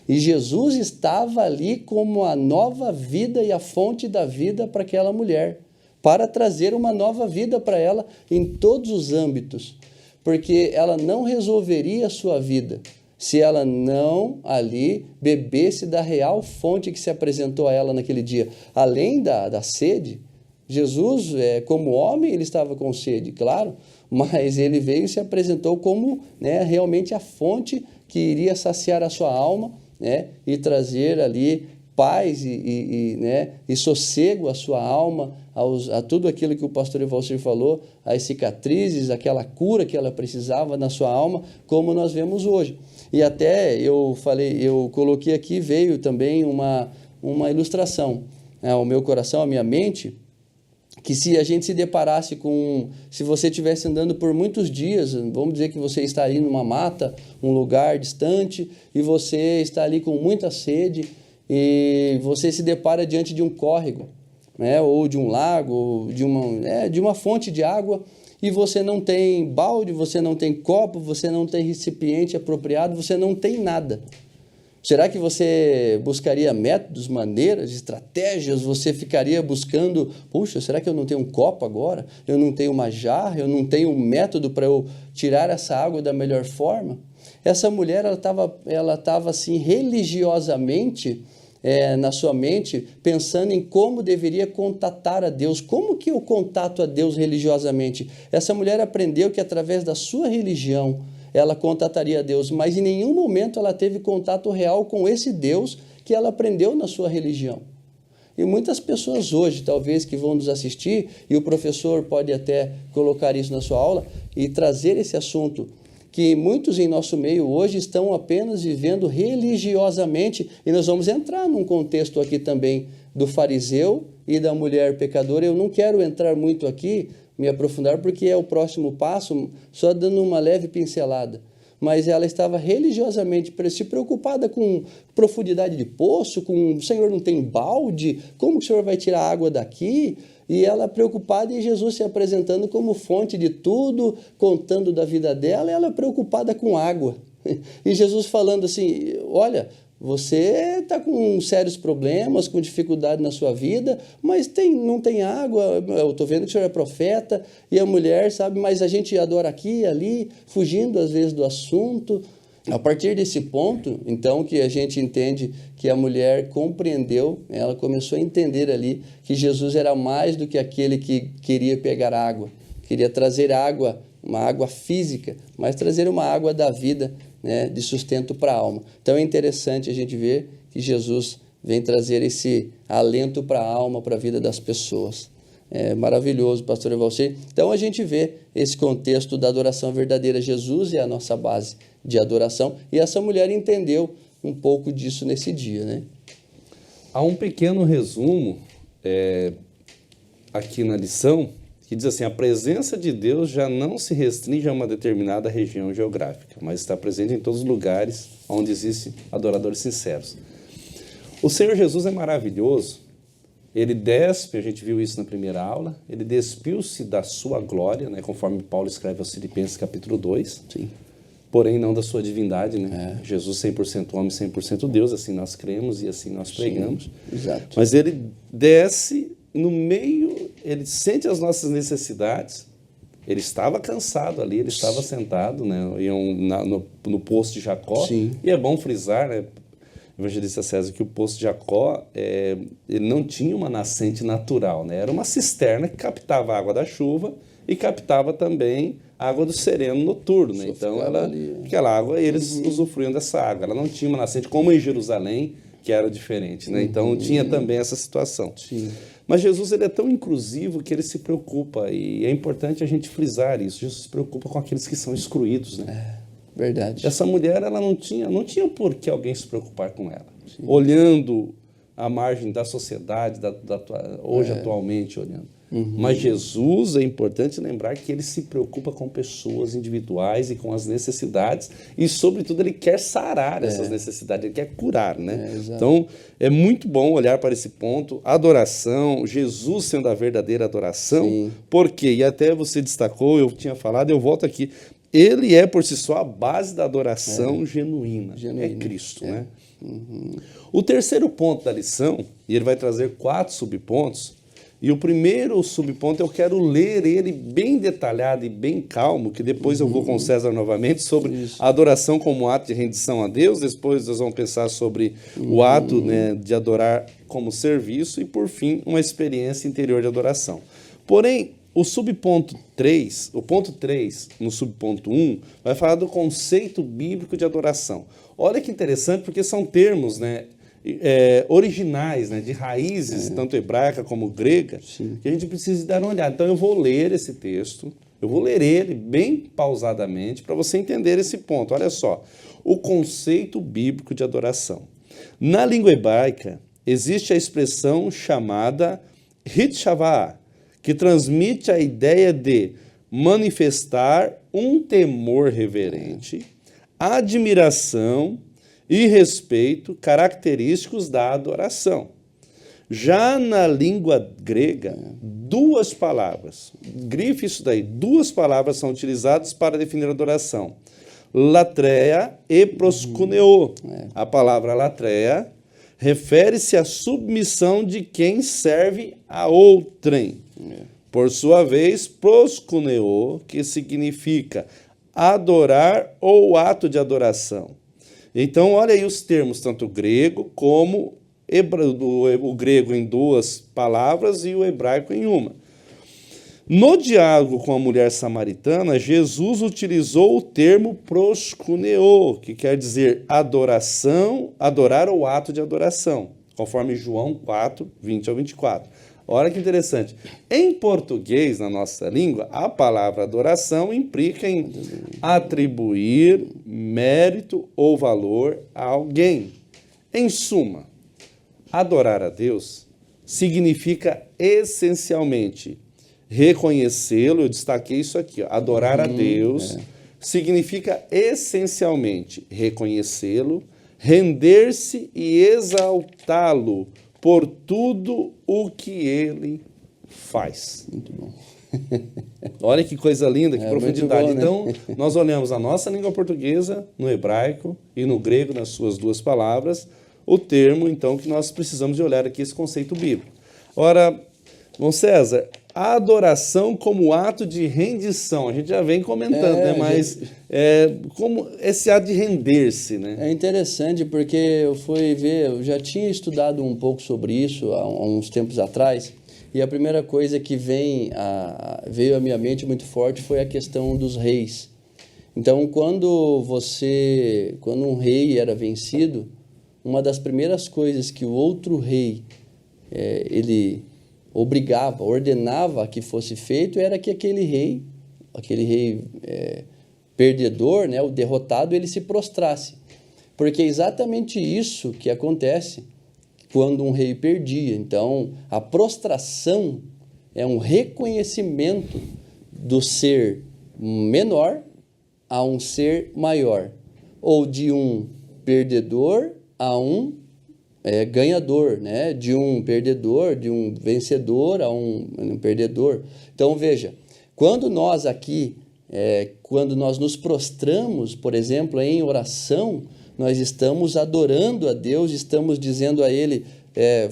E Jesus estava ali como a nova vida e a fonte da vida para aquela mulher, para trazer uma nova vida para ela em todos os âmbitos. Porque ela não resolveria a sua vida se ela não ali bebesse da real fonte que se apresentou a ela naquele dia. Além da sede, Jesus, como homem, ele estava com sede, claro, mas ele veio e se apresentou como realmente a fonte que iria saciar a sua alma, e trazer ali paz e sossego à sua alma, a tudo aquilo que o pastor Evalcir falou, as cicatrizes, aquela cura que ela precisava na sua alma, como nós vemos hoje. E até eu coloquei aqui, veio também uma ilustração ao meu coração, à minha mente, que se a gente se deparasse com, se você estivesse andando por muitos dias, vamos dizer que você está ali numa mata, um lugar distante, e você está ali com muita sede, e você se depara diante de um córrego, né, ou de um lago, ou de uma fonte de água, e você não tem balde, você não tem copo, você não tem recipiente apropriado, você não tem nada. Será que você buscaria métodos, maneiras, estratégias? Você ficaria buscando, puxa, será que eu não tenho um copo agora? Eu não tenho uma jarra? Eu não tenho um método para eu tirar essa água da melhor forma? Essa mulher, ela estava assim, religiosamente, na sua mente, pensando em como deveria contatar a Deus. Como que eu contato a Deus religiosamente? Essa mulher aprendeu que através da sua religião, ela contataria a Deus, mas em nenhum momento ela teve contato real com esse Deus que ela aprendeu na sua religião. E muitas pessoas hoje, talvez, que vão nos assistir, e o professor pode até colocar isso na sua aula e trazer esse assunto, que muitos em nosso meio hoje estão apenas vivendo religiosamente, e nós vamos entrar num contexto aqui também do fariseu e da mulher pecadora. Eu não quero entrar muito aqui, me aprofundar, porque é o próximo passo, só dando uma leve pincelada. Mas ela estava religiosamente se preocupada com profundidade de poço, com o Senhor não tem balde, como o Senhor vai tirar a água daqui? E ela preocupada, e Jesus se apresentando como fonte de tudo, contando da vida dela, e ela preocupada com água. E Jesus falando assim, olha, você está com sérios problemas, com dificuldade na sua vida, mas não tem água, eu estou vendo que o senhor é profeta, e a mulher, sabe, mas a gente adora aqui e ali, fugindo às vezes do assunto. A partir desse ponto, então, que a gente entende que a mulher compreendeu, ela começou a entender ali que Jesus era mais do que aquele que queria pegar água, queria trazer água, uma água física, mas trazer uma água da vida, né, de sustento para a alma. Então é interessante a gente ver que Jesus vem trazer esse alento para a alma, para a vida das pessoas. É maravilhoso, pastor Evalcir. Então a gente vê esse contexto da adoração verdadeira. Jesus é a nossa base de adoração, e essa mulher entendeu um pouco disso nesse dia, né? Há um pequeno resumo aqui na lição, que diz assim, a presença de Deus já não se restringe a uma determinada região geográfica, mas está presente em todos os lugares onde existem adoradores sinceros. O Senhor Jesus é maravilhoso, ele despe, a gente viu isso na primeira aula, ele despiu-se da sua glória, né, conforme Paulo escreve aos Filipenses capítulo 2, Sim. Porém não da sua divindade, né? Jesus 100% homem, 100% Deus, assim nós cremos e assim nós pregamos. Sim, exato. Mas ele desce no meio, ele sente as nossas necessidades. Ele estava cansado ali, ele estava sentado, né, no poço de Jacó. Sim. E é bom frisar, né, evangelista César, que o poço de Jacó ele não tinha uma nascente natural, né? Era uma cisterna que captava a água da chuva e captava também a água do sereno noturno, né? Então aquela água, eles usufruíam dessa água. Ela não tinha uma nascente como em Jerusalém, que era diferente, né? Então tinha também essa situação. Sim. Mas Jesus, ele é tão inclusivo que ele se preocupa, e é importante a gente frisar isso. Jesus se preocupa com aqueles que são excluídos, né? Verdade. Essa mulher, ela não tinha por que alguém se preocupar com ela. Sim. Olhando à margem da sociedade, hoje atualmente olhando. Mas Jesus, é importante lembrar que ele se preocupa com pessoas individuais e com as necessidades, e sobretudo ele quer sarar essas necessidades, ele quer curar, né? Então é muito bom olhar para esse ponto, adoração, Jesus sendo a verdadeira adoração. Sim. Porque, e até você destacou, eu tinha falado, eu volto aqui, ele é por si só a base da adoração genuína, é Cristo, né? O terceiro ponto da lição, e ele vai trazer 4 subpontos. E o primeiro subponto, eu quero ler ele bem detalhado e bem calmo, que depois eu vou com o César novamente, sobre a adoração como ato de rendição a Deus. Depois nós vamos pensar sobre o ato, né, de adorar como serviço e, por fim, uma experiência interior de adoração. Porém, o subponto 3, o ponto 3, no subponto 1, vai falar do conceito bíblico de adoração. Olha que interessante, porque são termos, né, originais, né, de raízes, tanto hebraica como grega, que a gente precisa dar uma olhada. Então eu vou ler esse texto, eu vou ler ele bem pausadamente para você entender esse ponto. Olha só, o conceito bíblico de adoração. Na língua hebraica existe a expressão chamada Hit Shavah, que transmite a ideia de manifestar um temor reverente, admiração e respeito característicos da adoração. Já na língua grega, duas palavras, grife isso daí, duas palavras são utilizadas para definir adoração: latreia e proskuneo. A palavra latreia refere-se à submissão de quem serve a outrem. Por sua vez, proskuneo, que significa adorar ou ato de adoração. Então, olha aí os termos, tanto grego como o grego em duas palavras e o hebraico em uma. No diálogo com a mulher samaritana, Jesus utilizou o termo proskuneo, que quer dizer adoração, adorar ou ato de adoração, conforme João 4, 20 ao 24. Olha que interessante. Em português, na nossa língua, a palavra adoração implica em atribuir mérito ou valor a alguém. Em suma, adorar a Deus significa essencialmente reconhecê-lo. Eu destaquei isso aqui, ó. Adorar a Deus significa essencialmente reconhecê-lo, render-se e exaltá-lo por tudo o que ele faz. Muito bom. Olha que coisa linda, que profundidade. Bom, né? Então, nós olhamos a nossa língua portuguesa, no hebraico e no grego, nas suas duas palavras, o termo, então, que nós precisamos de olhar aqui, esse conceito bíblico. Ora, Bom César, a adoração como ato de rendição, a gente já vem comentando, né? Mas como esse ato de render-se, né? É interessante porque eu já tinha estudado um pouco sobre isso há uns tempos atrás, e a primeira coisa que veio à minha mente muito forte foi a questão dos reis. Então, quando um rei era vencido, uma das primeiras coisas que o outro rei ele ordenava que fosse feito era que aquele rei perdedor, né, o derrotado, ele se prostrasse. Porque é exatamente isso que acontece quando um rei perdia. Então, a prostração é um reconhecimento do ser menor a um ser maior, ou de um perdedor a um ganhador, né? De um perdedor, de um vencedor a um perdedor. Então, veja, quando nós nos prostramos, por exemplo, em oração, nós estamos adorando a Deus, estamos dizendo a Ele,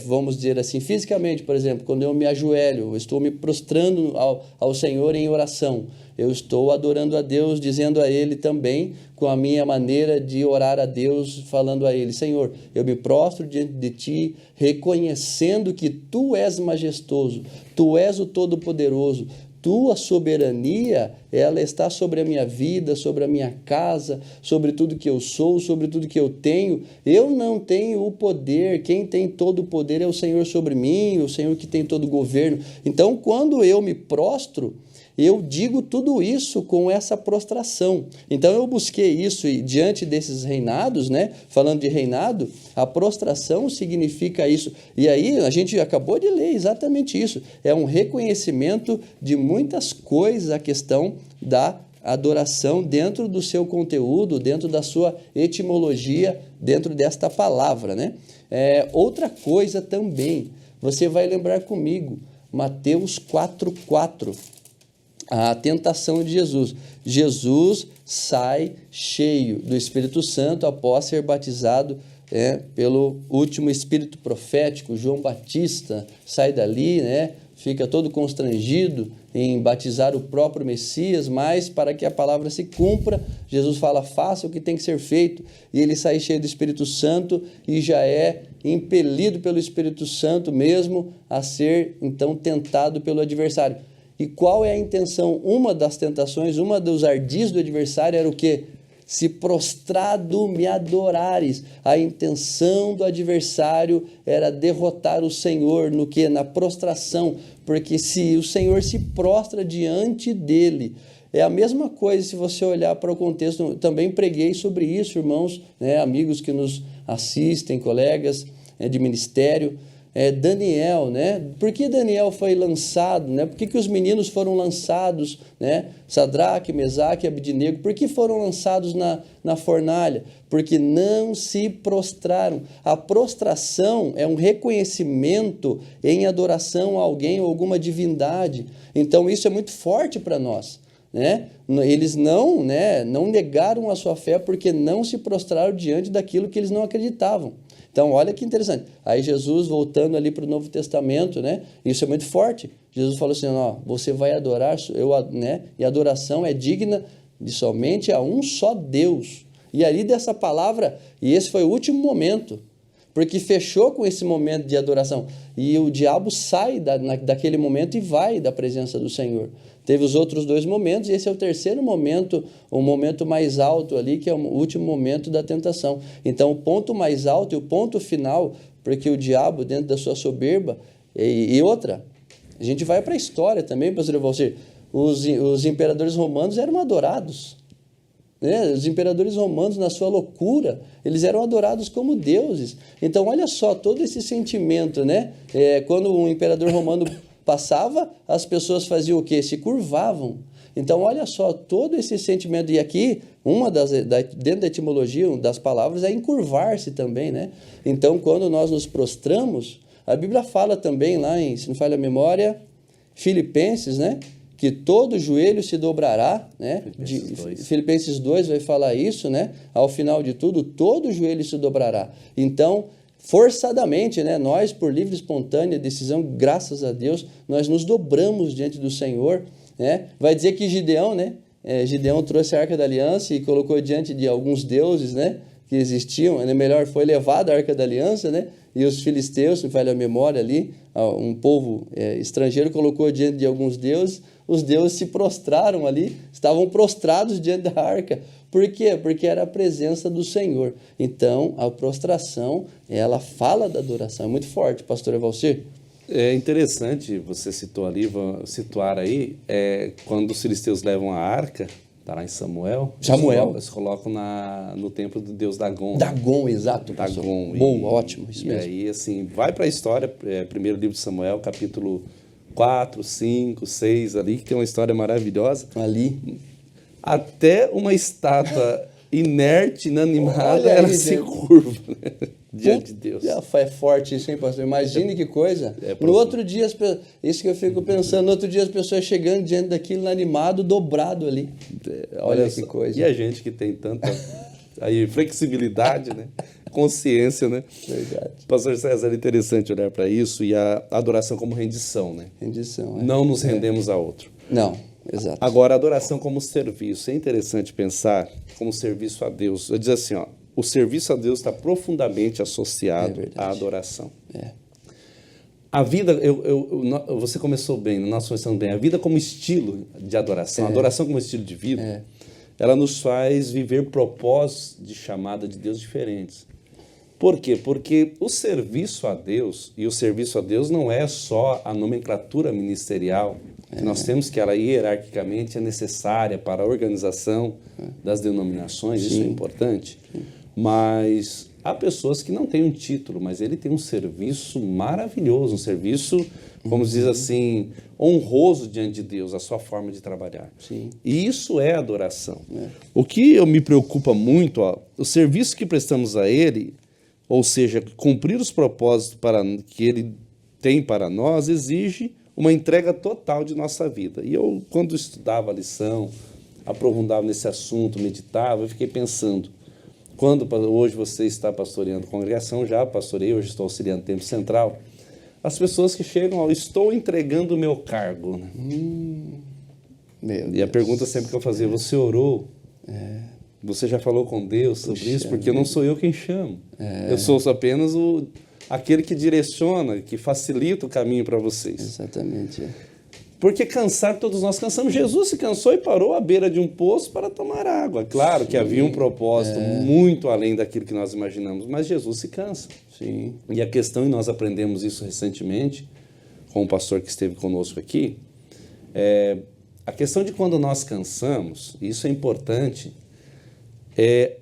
vamos dizer assim, fisicamente, por exemplo, quando eu me ajoelho, eu estou me prostrando ao Senhor em oração, eu estou adorando a Deus, dizendo a Ele também, com a minha maneira de orar a Deus, falando a Ele: Senhor, eu me prostro diante de Ti, reconhecendo que Tu és majestoso, Tu és o Todo-Poderoso, Tua soberania, ela está sobre a minha vida, sobre a minha casa, sobre tudo que eu sou, sobre tudo que eu tenho. Eu não tenho o poder, quem tem todo o poder é o Senhor sobre mim, o Senhor que tem todo o governo. Então, quando eu me prostro, eu digo tudo isso com essa prostração. Então, eu busquei isso e diante desses reinados, né? Falando de reinado, a prostração significa isso. E aí, a gente acabou de ler exatamente isso. É um reconhecimento de muitas coisas, a questão da adoração dentro do seu conteúdo, dentro da sua etimologia, dentro desta palavra, né? Outra coisa também, você vai lembrar comigo, Mateus 4:4. A tentação de Jesus. Jesus sai cheio do Espírito Santo após ser batizado pelo último Espírito profético, João Batista. Sai dali, né? Fica todo constrangido em batizar o próprio Messias, mas para que a palavra se cumpra, Jesus fala: faça o que tem que ser feito. E ele sai cheio do Espírito Santo e já é impelido pelo Espírito Santo mesmo a ser, então, tentado pelo adversário. E qual é a intenção? Uma das tentações, uma dos ardis do adversário era o quê? Se prostrado me adorares. A intenção do adversário era derrotar o Senhor no quê? Na prostração. Porque se o Senhor se prostra diante dele, é a mesma coisa se você olhar para o contexto. Também preguei sobre isso, irmãos, né, amigos que nos assistem, colegas de ministério. Daniel, né? Por que Daniel foi lançado, né? Por que os meninos foram lançados, né? Sadraque, Mesaque e Abidnego, por que foram lançados na fornalha? Porque não se prostraram. A prostração é um reconhecimento em adoração a alguém ou alguma divindade. Então isso é muito forte para nós, né? Eles não negaram a sua fé porque não se prostraram diante daquilo que eles não acreditavam. Então, olha que interessante. Aí Jesus, voltando ali para o Novo Testamento, né? Isso é muito forte. Jesus falou assim, ó, você vai adorar, né? E a adoração é digna de somente a um só Deus. E ali dessa palavra, e esse foi o último momento, porque fechou com esse momento de adoração. E o diabo sai daquele momento e vai da presença do Senhor. Teve os outros 2 momentos, e esse é o terceiro momento, o momento mais alto ali, que é o último momento da tentação. Então, o ponto mais alto e o ponto final, porque o diabo, dentro da sua soberba, e outra, a gente vai para a história também, pastor Valcir, os imperadores romanos eram adorados. Né? Os imperadores romanos, na sua loucura, eles eram adorados como deuses. Então, olha só, todo esse sentimento, né? Quando um imperador romano passava, as pessoas faziam o quê? Se curvavam. Então, olha só, todo esse sentimento. E aqui, dentro da etimologia, uma das palavras é encurvar-se também, né? Então, quando nós nos prostramos, a Bíblia fala também lá em, se não falha a memória, Filipenses, né? Que todo joelho se dobrará, né? Filipenses 2 vai falar isso, né? Ao final de tudo, todo joelho se dobrará. Então, forçadamente, né? Nós, por livre e espontânea decisão, graças a Deus, nós nos dobramos diante do Senhor, né? Vai dizer que Gideão, né? Gideão trouxe a Arca da Aliança e colocou diante de alguns deuses, né? Que existiam, melhor, foi levada a Arca da Aliança, né? E os filisteus, se não falha a memória ali, um povo estrangeiro colocou diante de alguns deuses, os deuses se prostraram ali, estavam prostrados diante da arca. Por quê? Porque era a presença do Senhor. Então, a prostração, ela fala da adoração. É muito forte, pastor Valcir. É interessante, você citou ali, vou situar aí, quando os filisteus levam a arca, está lá em Samuel. Eles colocam no templo do deus Dagon. Dagon, exato. Dagon. Bom, ótimo, isso mesmo. E aí, assim, vai para a história, primeiro livro de Samuel, capítulo 4, 5, 6 ali, que tem uma história maravilhosa. Ali. Até uma estátua inerte, inanimada, ela se curva, né? Diante de Deus. É forte isso, hein, pastor? Imagine que coisa. No outro dia, isso que eu fico pensando, no outro dia as pessoas chegando diante daquilo animado, dobrado ali. Olha que coisa. E a gente que tem tanta aí, flexibilidade, né? Consciência, né? Verdade. Pastor César, é interessante olhar para isso e a adoração como rendição, né? Rendição, Não nos rendemos a outro. Não, exato. Agora, a adoração como serviço. É interessante pensar como serviço a Deus. Eu diz assim, ó, o serviço a Deus está profundamente associado à adoração. A vida, você começou bem, nós começamos bem, a vida como estilo de adoração, a adoração como estilo de vida, ela nos faz viver propósitos de chamada de Deus diferentes. Por quê? Porque o serviço a Deus, e o serviço a Deus não é só a nomenclatura ministerial, que nós temos que ela hierarquicamente é necessária para a organização das denominações, isso é importante, mas há pessoas que não têm um título, mas ele tem um serviço maravilhoso, um serviço, como diz assim, honroso diante de Deus, a sua forma de trabalhar. Sim. E isso é adoração. O que me preocupa muito, o serviço que prestamos a Ele, ou seja, cumprir os propósitos que Ele tem para nós, exige uma entrega total de nossa vida. E eu, quando estudava a lição, aprofundava nesse assunto, meditava, eu fiquei pensando, quando hoje você está pastoreando a congregação, já pastorei, hoje estou auxiliando o Templo Central, as pessoas que chegam, estou entregando o meu cargo. Né? E a pergunta sempre que eu fazia, você orou? Você já falou com Deus sobre isso? Porque não sou eu quem chamo. Eu sou apenas aquele que direciona, que facilita o caminho para vocês. Exatamente. Porque cansar, todos nós cansamos. Jesus se cansou e parou à beira de um poço para tomar água. Claro que havia um propósito muito além daquilo que nós imaginamos, mas Jesus se cansa. Sim. E a questão, e nós aprendemos isso recentemente, com o pastor que esteve conosco aqui, a questão de quando nós cansamos, isso é importante,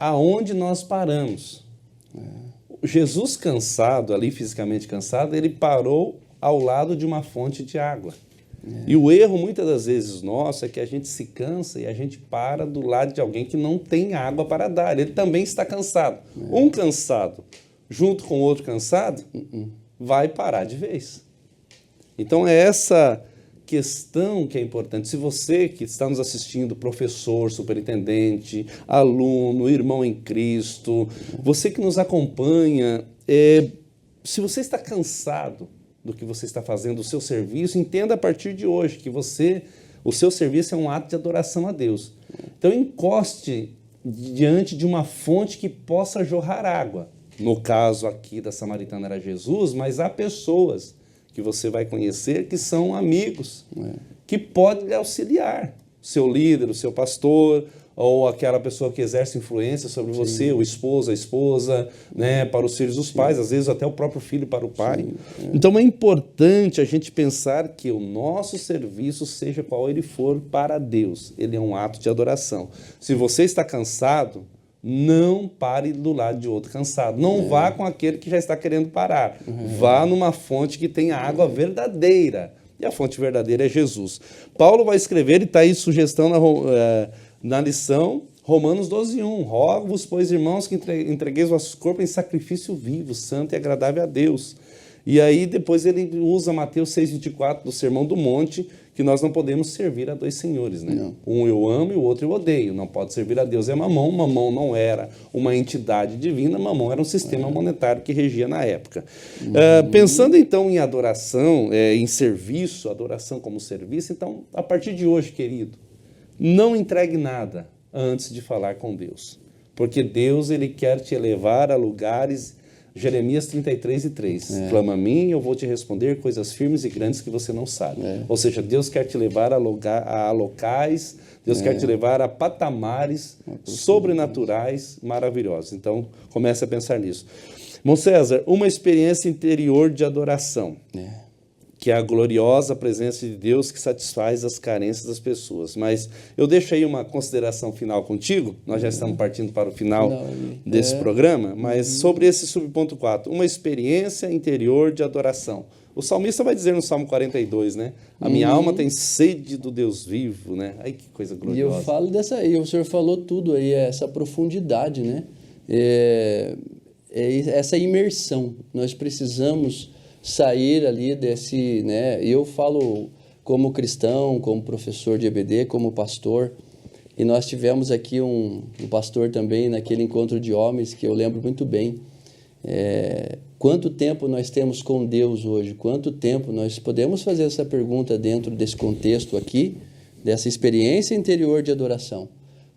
aonde nós paramos. Jesus cansado, ali fisicamente cansado, ele parou ao lado de uma fonte de água. E o erro, muitas das vezes, nosso, é que a gente se cansa e a gente para do lado de alguém que não tem água para dar. Ele também está cansado. Um cansado, junto com o outro cansado, vai parar de vez. Então, é essa questão que é importante. Se você que está nos assistindo, professor, superintendente, aluno, irmão em Cristo, você que nos acompanha, se você está cansado do que você está fazendo, o seu serviço, entenda a partir de hoje que o seu serviço é um ato de adoração a Deus. Então, encoste diante de uma fonte que possa jorrar água. No caso aqui da samaritana era Jesus, mas há pessoas que você vai conhecer que são amigos, que podem lhe auxiliar. Seu líder, o seu pastor, ou aquela pessoa que exerce influência sobre você, o esposo, a esposa, né, para os filhos dos pais, às vezes até o próprio filho para o pai. Então é importante a gente pensar que o nosso serviço, seja qual ele for, para Deus, ele é um ato de adoração. Se você está cansado, não pare do lado de outro cansado. Não vá com aquele que já está querendo parar. Vá numa fonte que tenha água verdadeira. E a fonte verdadeira é Jesus. Paulo vai escrever, e está aí sugestão na lição, Romanos 12:1. Rogo-vos, pois, irmãos, que entregueis vossos corpos em sacrifício vivo, santo e agradável a Deus. E aí depois ele usa Mateus 6:24 do Sermão do Monte, que nós não podemos servir a dois senhores, né? Não. Um eu amo e o outro eu odeio. Não pode servir a Deus e a Mamon. Mamon não era uma entidade divina, Mamon era um sistema monetário que regia na época. Pensando então em adoração, em serviço, adoração como serviço, então, a partir de hoje, querido, não entregue nada antes de falar com Deus. Porque Deus, ele quer te elevar a lugares. Jeremias 33:3. Clama a mim e eu vou te responder coisas firmes e grandes que você não sabe. Ou seja, Deus quer te levar a locais, Deus quer te levar a patamares sobrenaturais maravilhosos. Então, comece a pensar nisso. Irmão César, uma experiência interior de adoração. Que é a gloriosa presença de Deus que satisfaz as carências das pessoas. Mas eu deixo aí uma consideração final contigo, nós já estamos partindo para o final desse programa, mas sobre esse subponto 4, uma experiência interior de adoração. O salmista vai dizer no Salmo 42, né? A minha alma tem sede do Deus vivo, né? Ai, que coisa gloriosa. E eu falo dessa aí, o senhor falou tudo aí, essa profundidade, né? Essa imersão, nós precisamos sair ali desse, né? Eu falo como cristão, como professor de EBD, como pastor, e nós tivemos aqui um pastor também naquele encontro de homens que eu lembro muito bem. Quanto tempo nós temos com Deus hoje? Quanto tempo nós podemos fazer essa pergunta dentro desse contexto aqui, dessa experiência interior de adoração?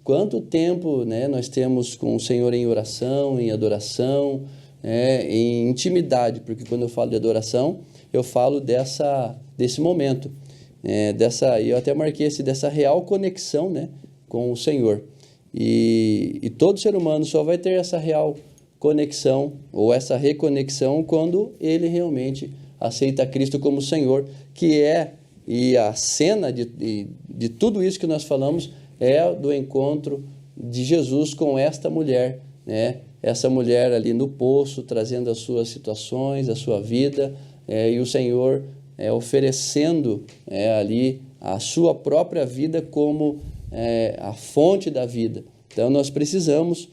Quanto tempo, né, nós temos com o Senhor em oração, em adoração, em intimidade, porque quando eu falo de adoração, eu falo desse momento, eu até marquei dessa real conexão, né, com o Senhor. E todo ser humano só vai ter essa real conexão ou essa reconexão quando ele realmente aceita Cristo como Senhor, e a cena de tudo isso que nós falamos é do encontro de Jesus com esta mulher, né? Essa mulher ali no poço, trazendo as suas situações, a sua vida, e o Senhor oferecendo ali a sua própria vida como a fonte da vida. Então, nós precisamos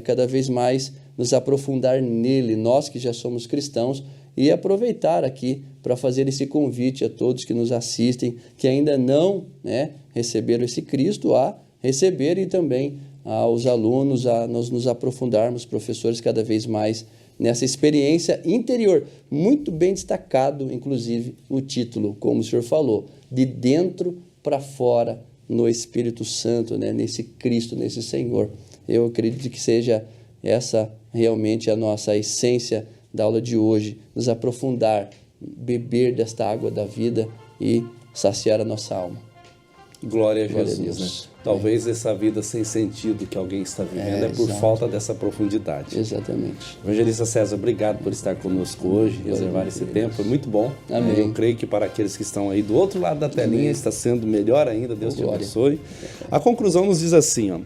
cada vez mais nos aprofundar nele, nós que já somos cristãos, e aproveitar aqui para fazer esse convite a todos que nos assistem, que ainda não receberam esse Cristo, a receber, e também aos alunos, a nós nos aprofundarmos, professores, cada vez mais nessa experiência interior. Muito bem destacado, inclusive, o título, como o senhor falou, de dentro para fora, no Espírito Santo, né? Nesse Cristo, nesse Senhor. Eu acredito que seja essa realmente a nossa essência da aula de hoje, nos aprofundar, beber desta água da vida e saciar a nossa alma. Glória a Jesus, né? Talvez essa vida sem sentido que alguém está vivendo é por falta dessa profundidade. Exatamente. Evangelista César, obrigado por estar conosco hoje, reservar esse tempo, foi muito bom. Amém. Eu creio que para aqueles que estão aí do outro lado da telinha está sendo melhor ainda, Deus te abençoe. A conclusão nos diz assim,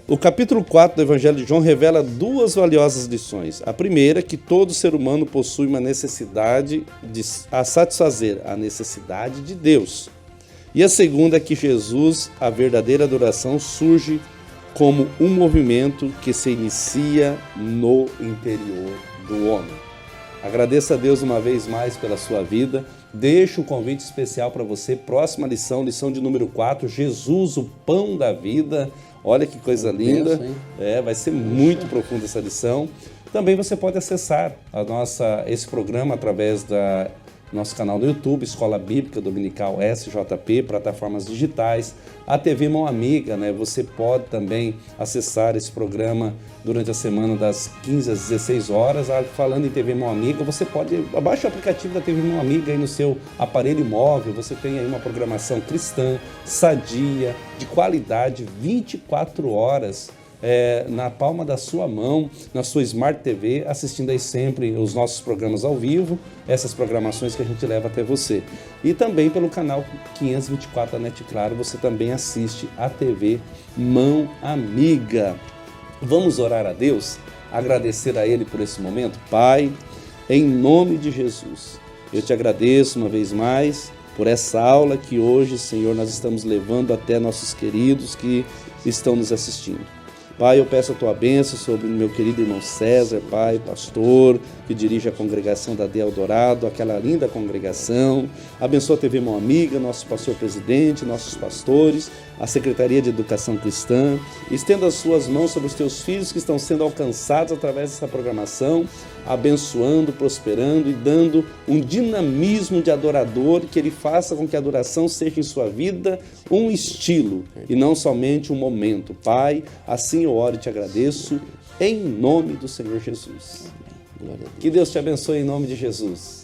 O capítulo 4 do Evangelho de João revela duas valiosas lições. A primeira, que todo ser humano possui uma necessidade a satisfazer, a necessidade de Deus. E a segunda, que Jesus, a verdadeira adoração, surge como um movimento que se inicia no interior do homem. Agradeço a Deus uma vez mais pela sua vida. Deixo um convite especial para você. Próxima lição, lição de número 4, Jesus, o pão da vida. Olha que coisa linda. Vai ser muito profunda essa lição. Também você pode acessar esse programa através do nosso canal do YouTube, Escola Bíblica Dominical SJP, plataformas digitais, a TV Mão Amiga, né? Você pode também acessar esse programa durante a semana das 15 às 16 horas. Falando em TV Mão Amiga, você pode abaixar o aplicativo da TV Mão Amiga aí no seu aparelho móvel. Você tem aí uma programação cristã, sadia, de qualidade, 24 horas. Na palma da sua mão, na sua Smart TV, assistindo aí sempre os nossos programas ao vivo, essas programações que a gente leva até você. E também pelo canal 524 da NET Claro, você também assiste a TV Mão Amiga. Vamos orar a Deus, agradecer a Ele por esse momento? Pai, em nome de Jesus, eu te agradeço uma vez mais por essa aula que hoje, Senhor, nós estamos levando até nossos queridos que estão nos assistindo. Pai, eu peço a Tua bênção sobre o meu querido irmão César, Pai, pastor, que dirige a congregação da Del Dourado, aquela linda congregação. Abençoa a TV Mão Amiga, nosso pastor presidente, nossos pastores, a Secretaria de Educação Cristã. Estenda as Suas mãos sobre os Teus filhos que estão sendo alcançados através dessa programação, abençoando, prosperando e dando um dinamismo de adorador, que ele faça com que a adoração seja em sua vida um estilo e não somente um momento. Pai, assim eu oro e te agradeço em nome do Senhor Jesus. Que Deus te abençoe em nome de Jesus.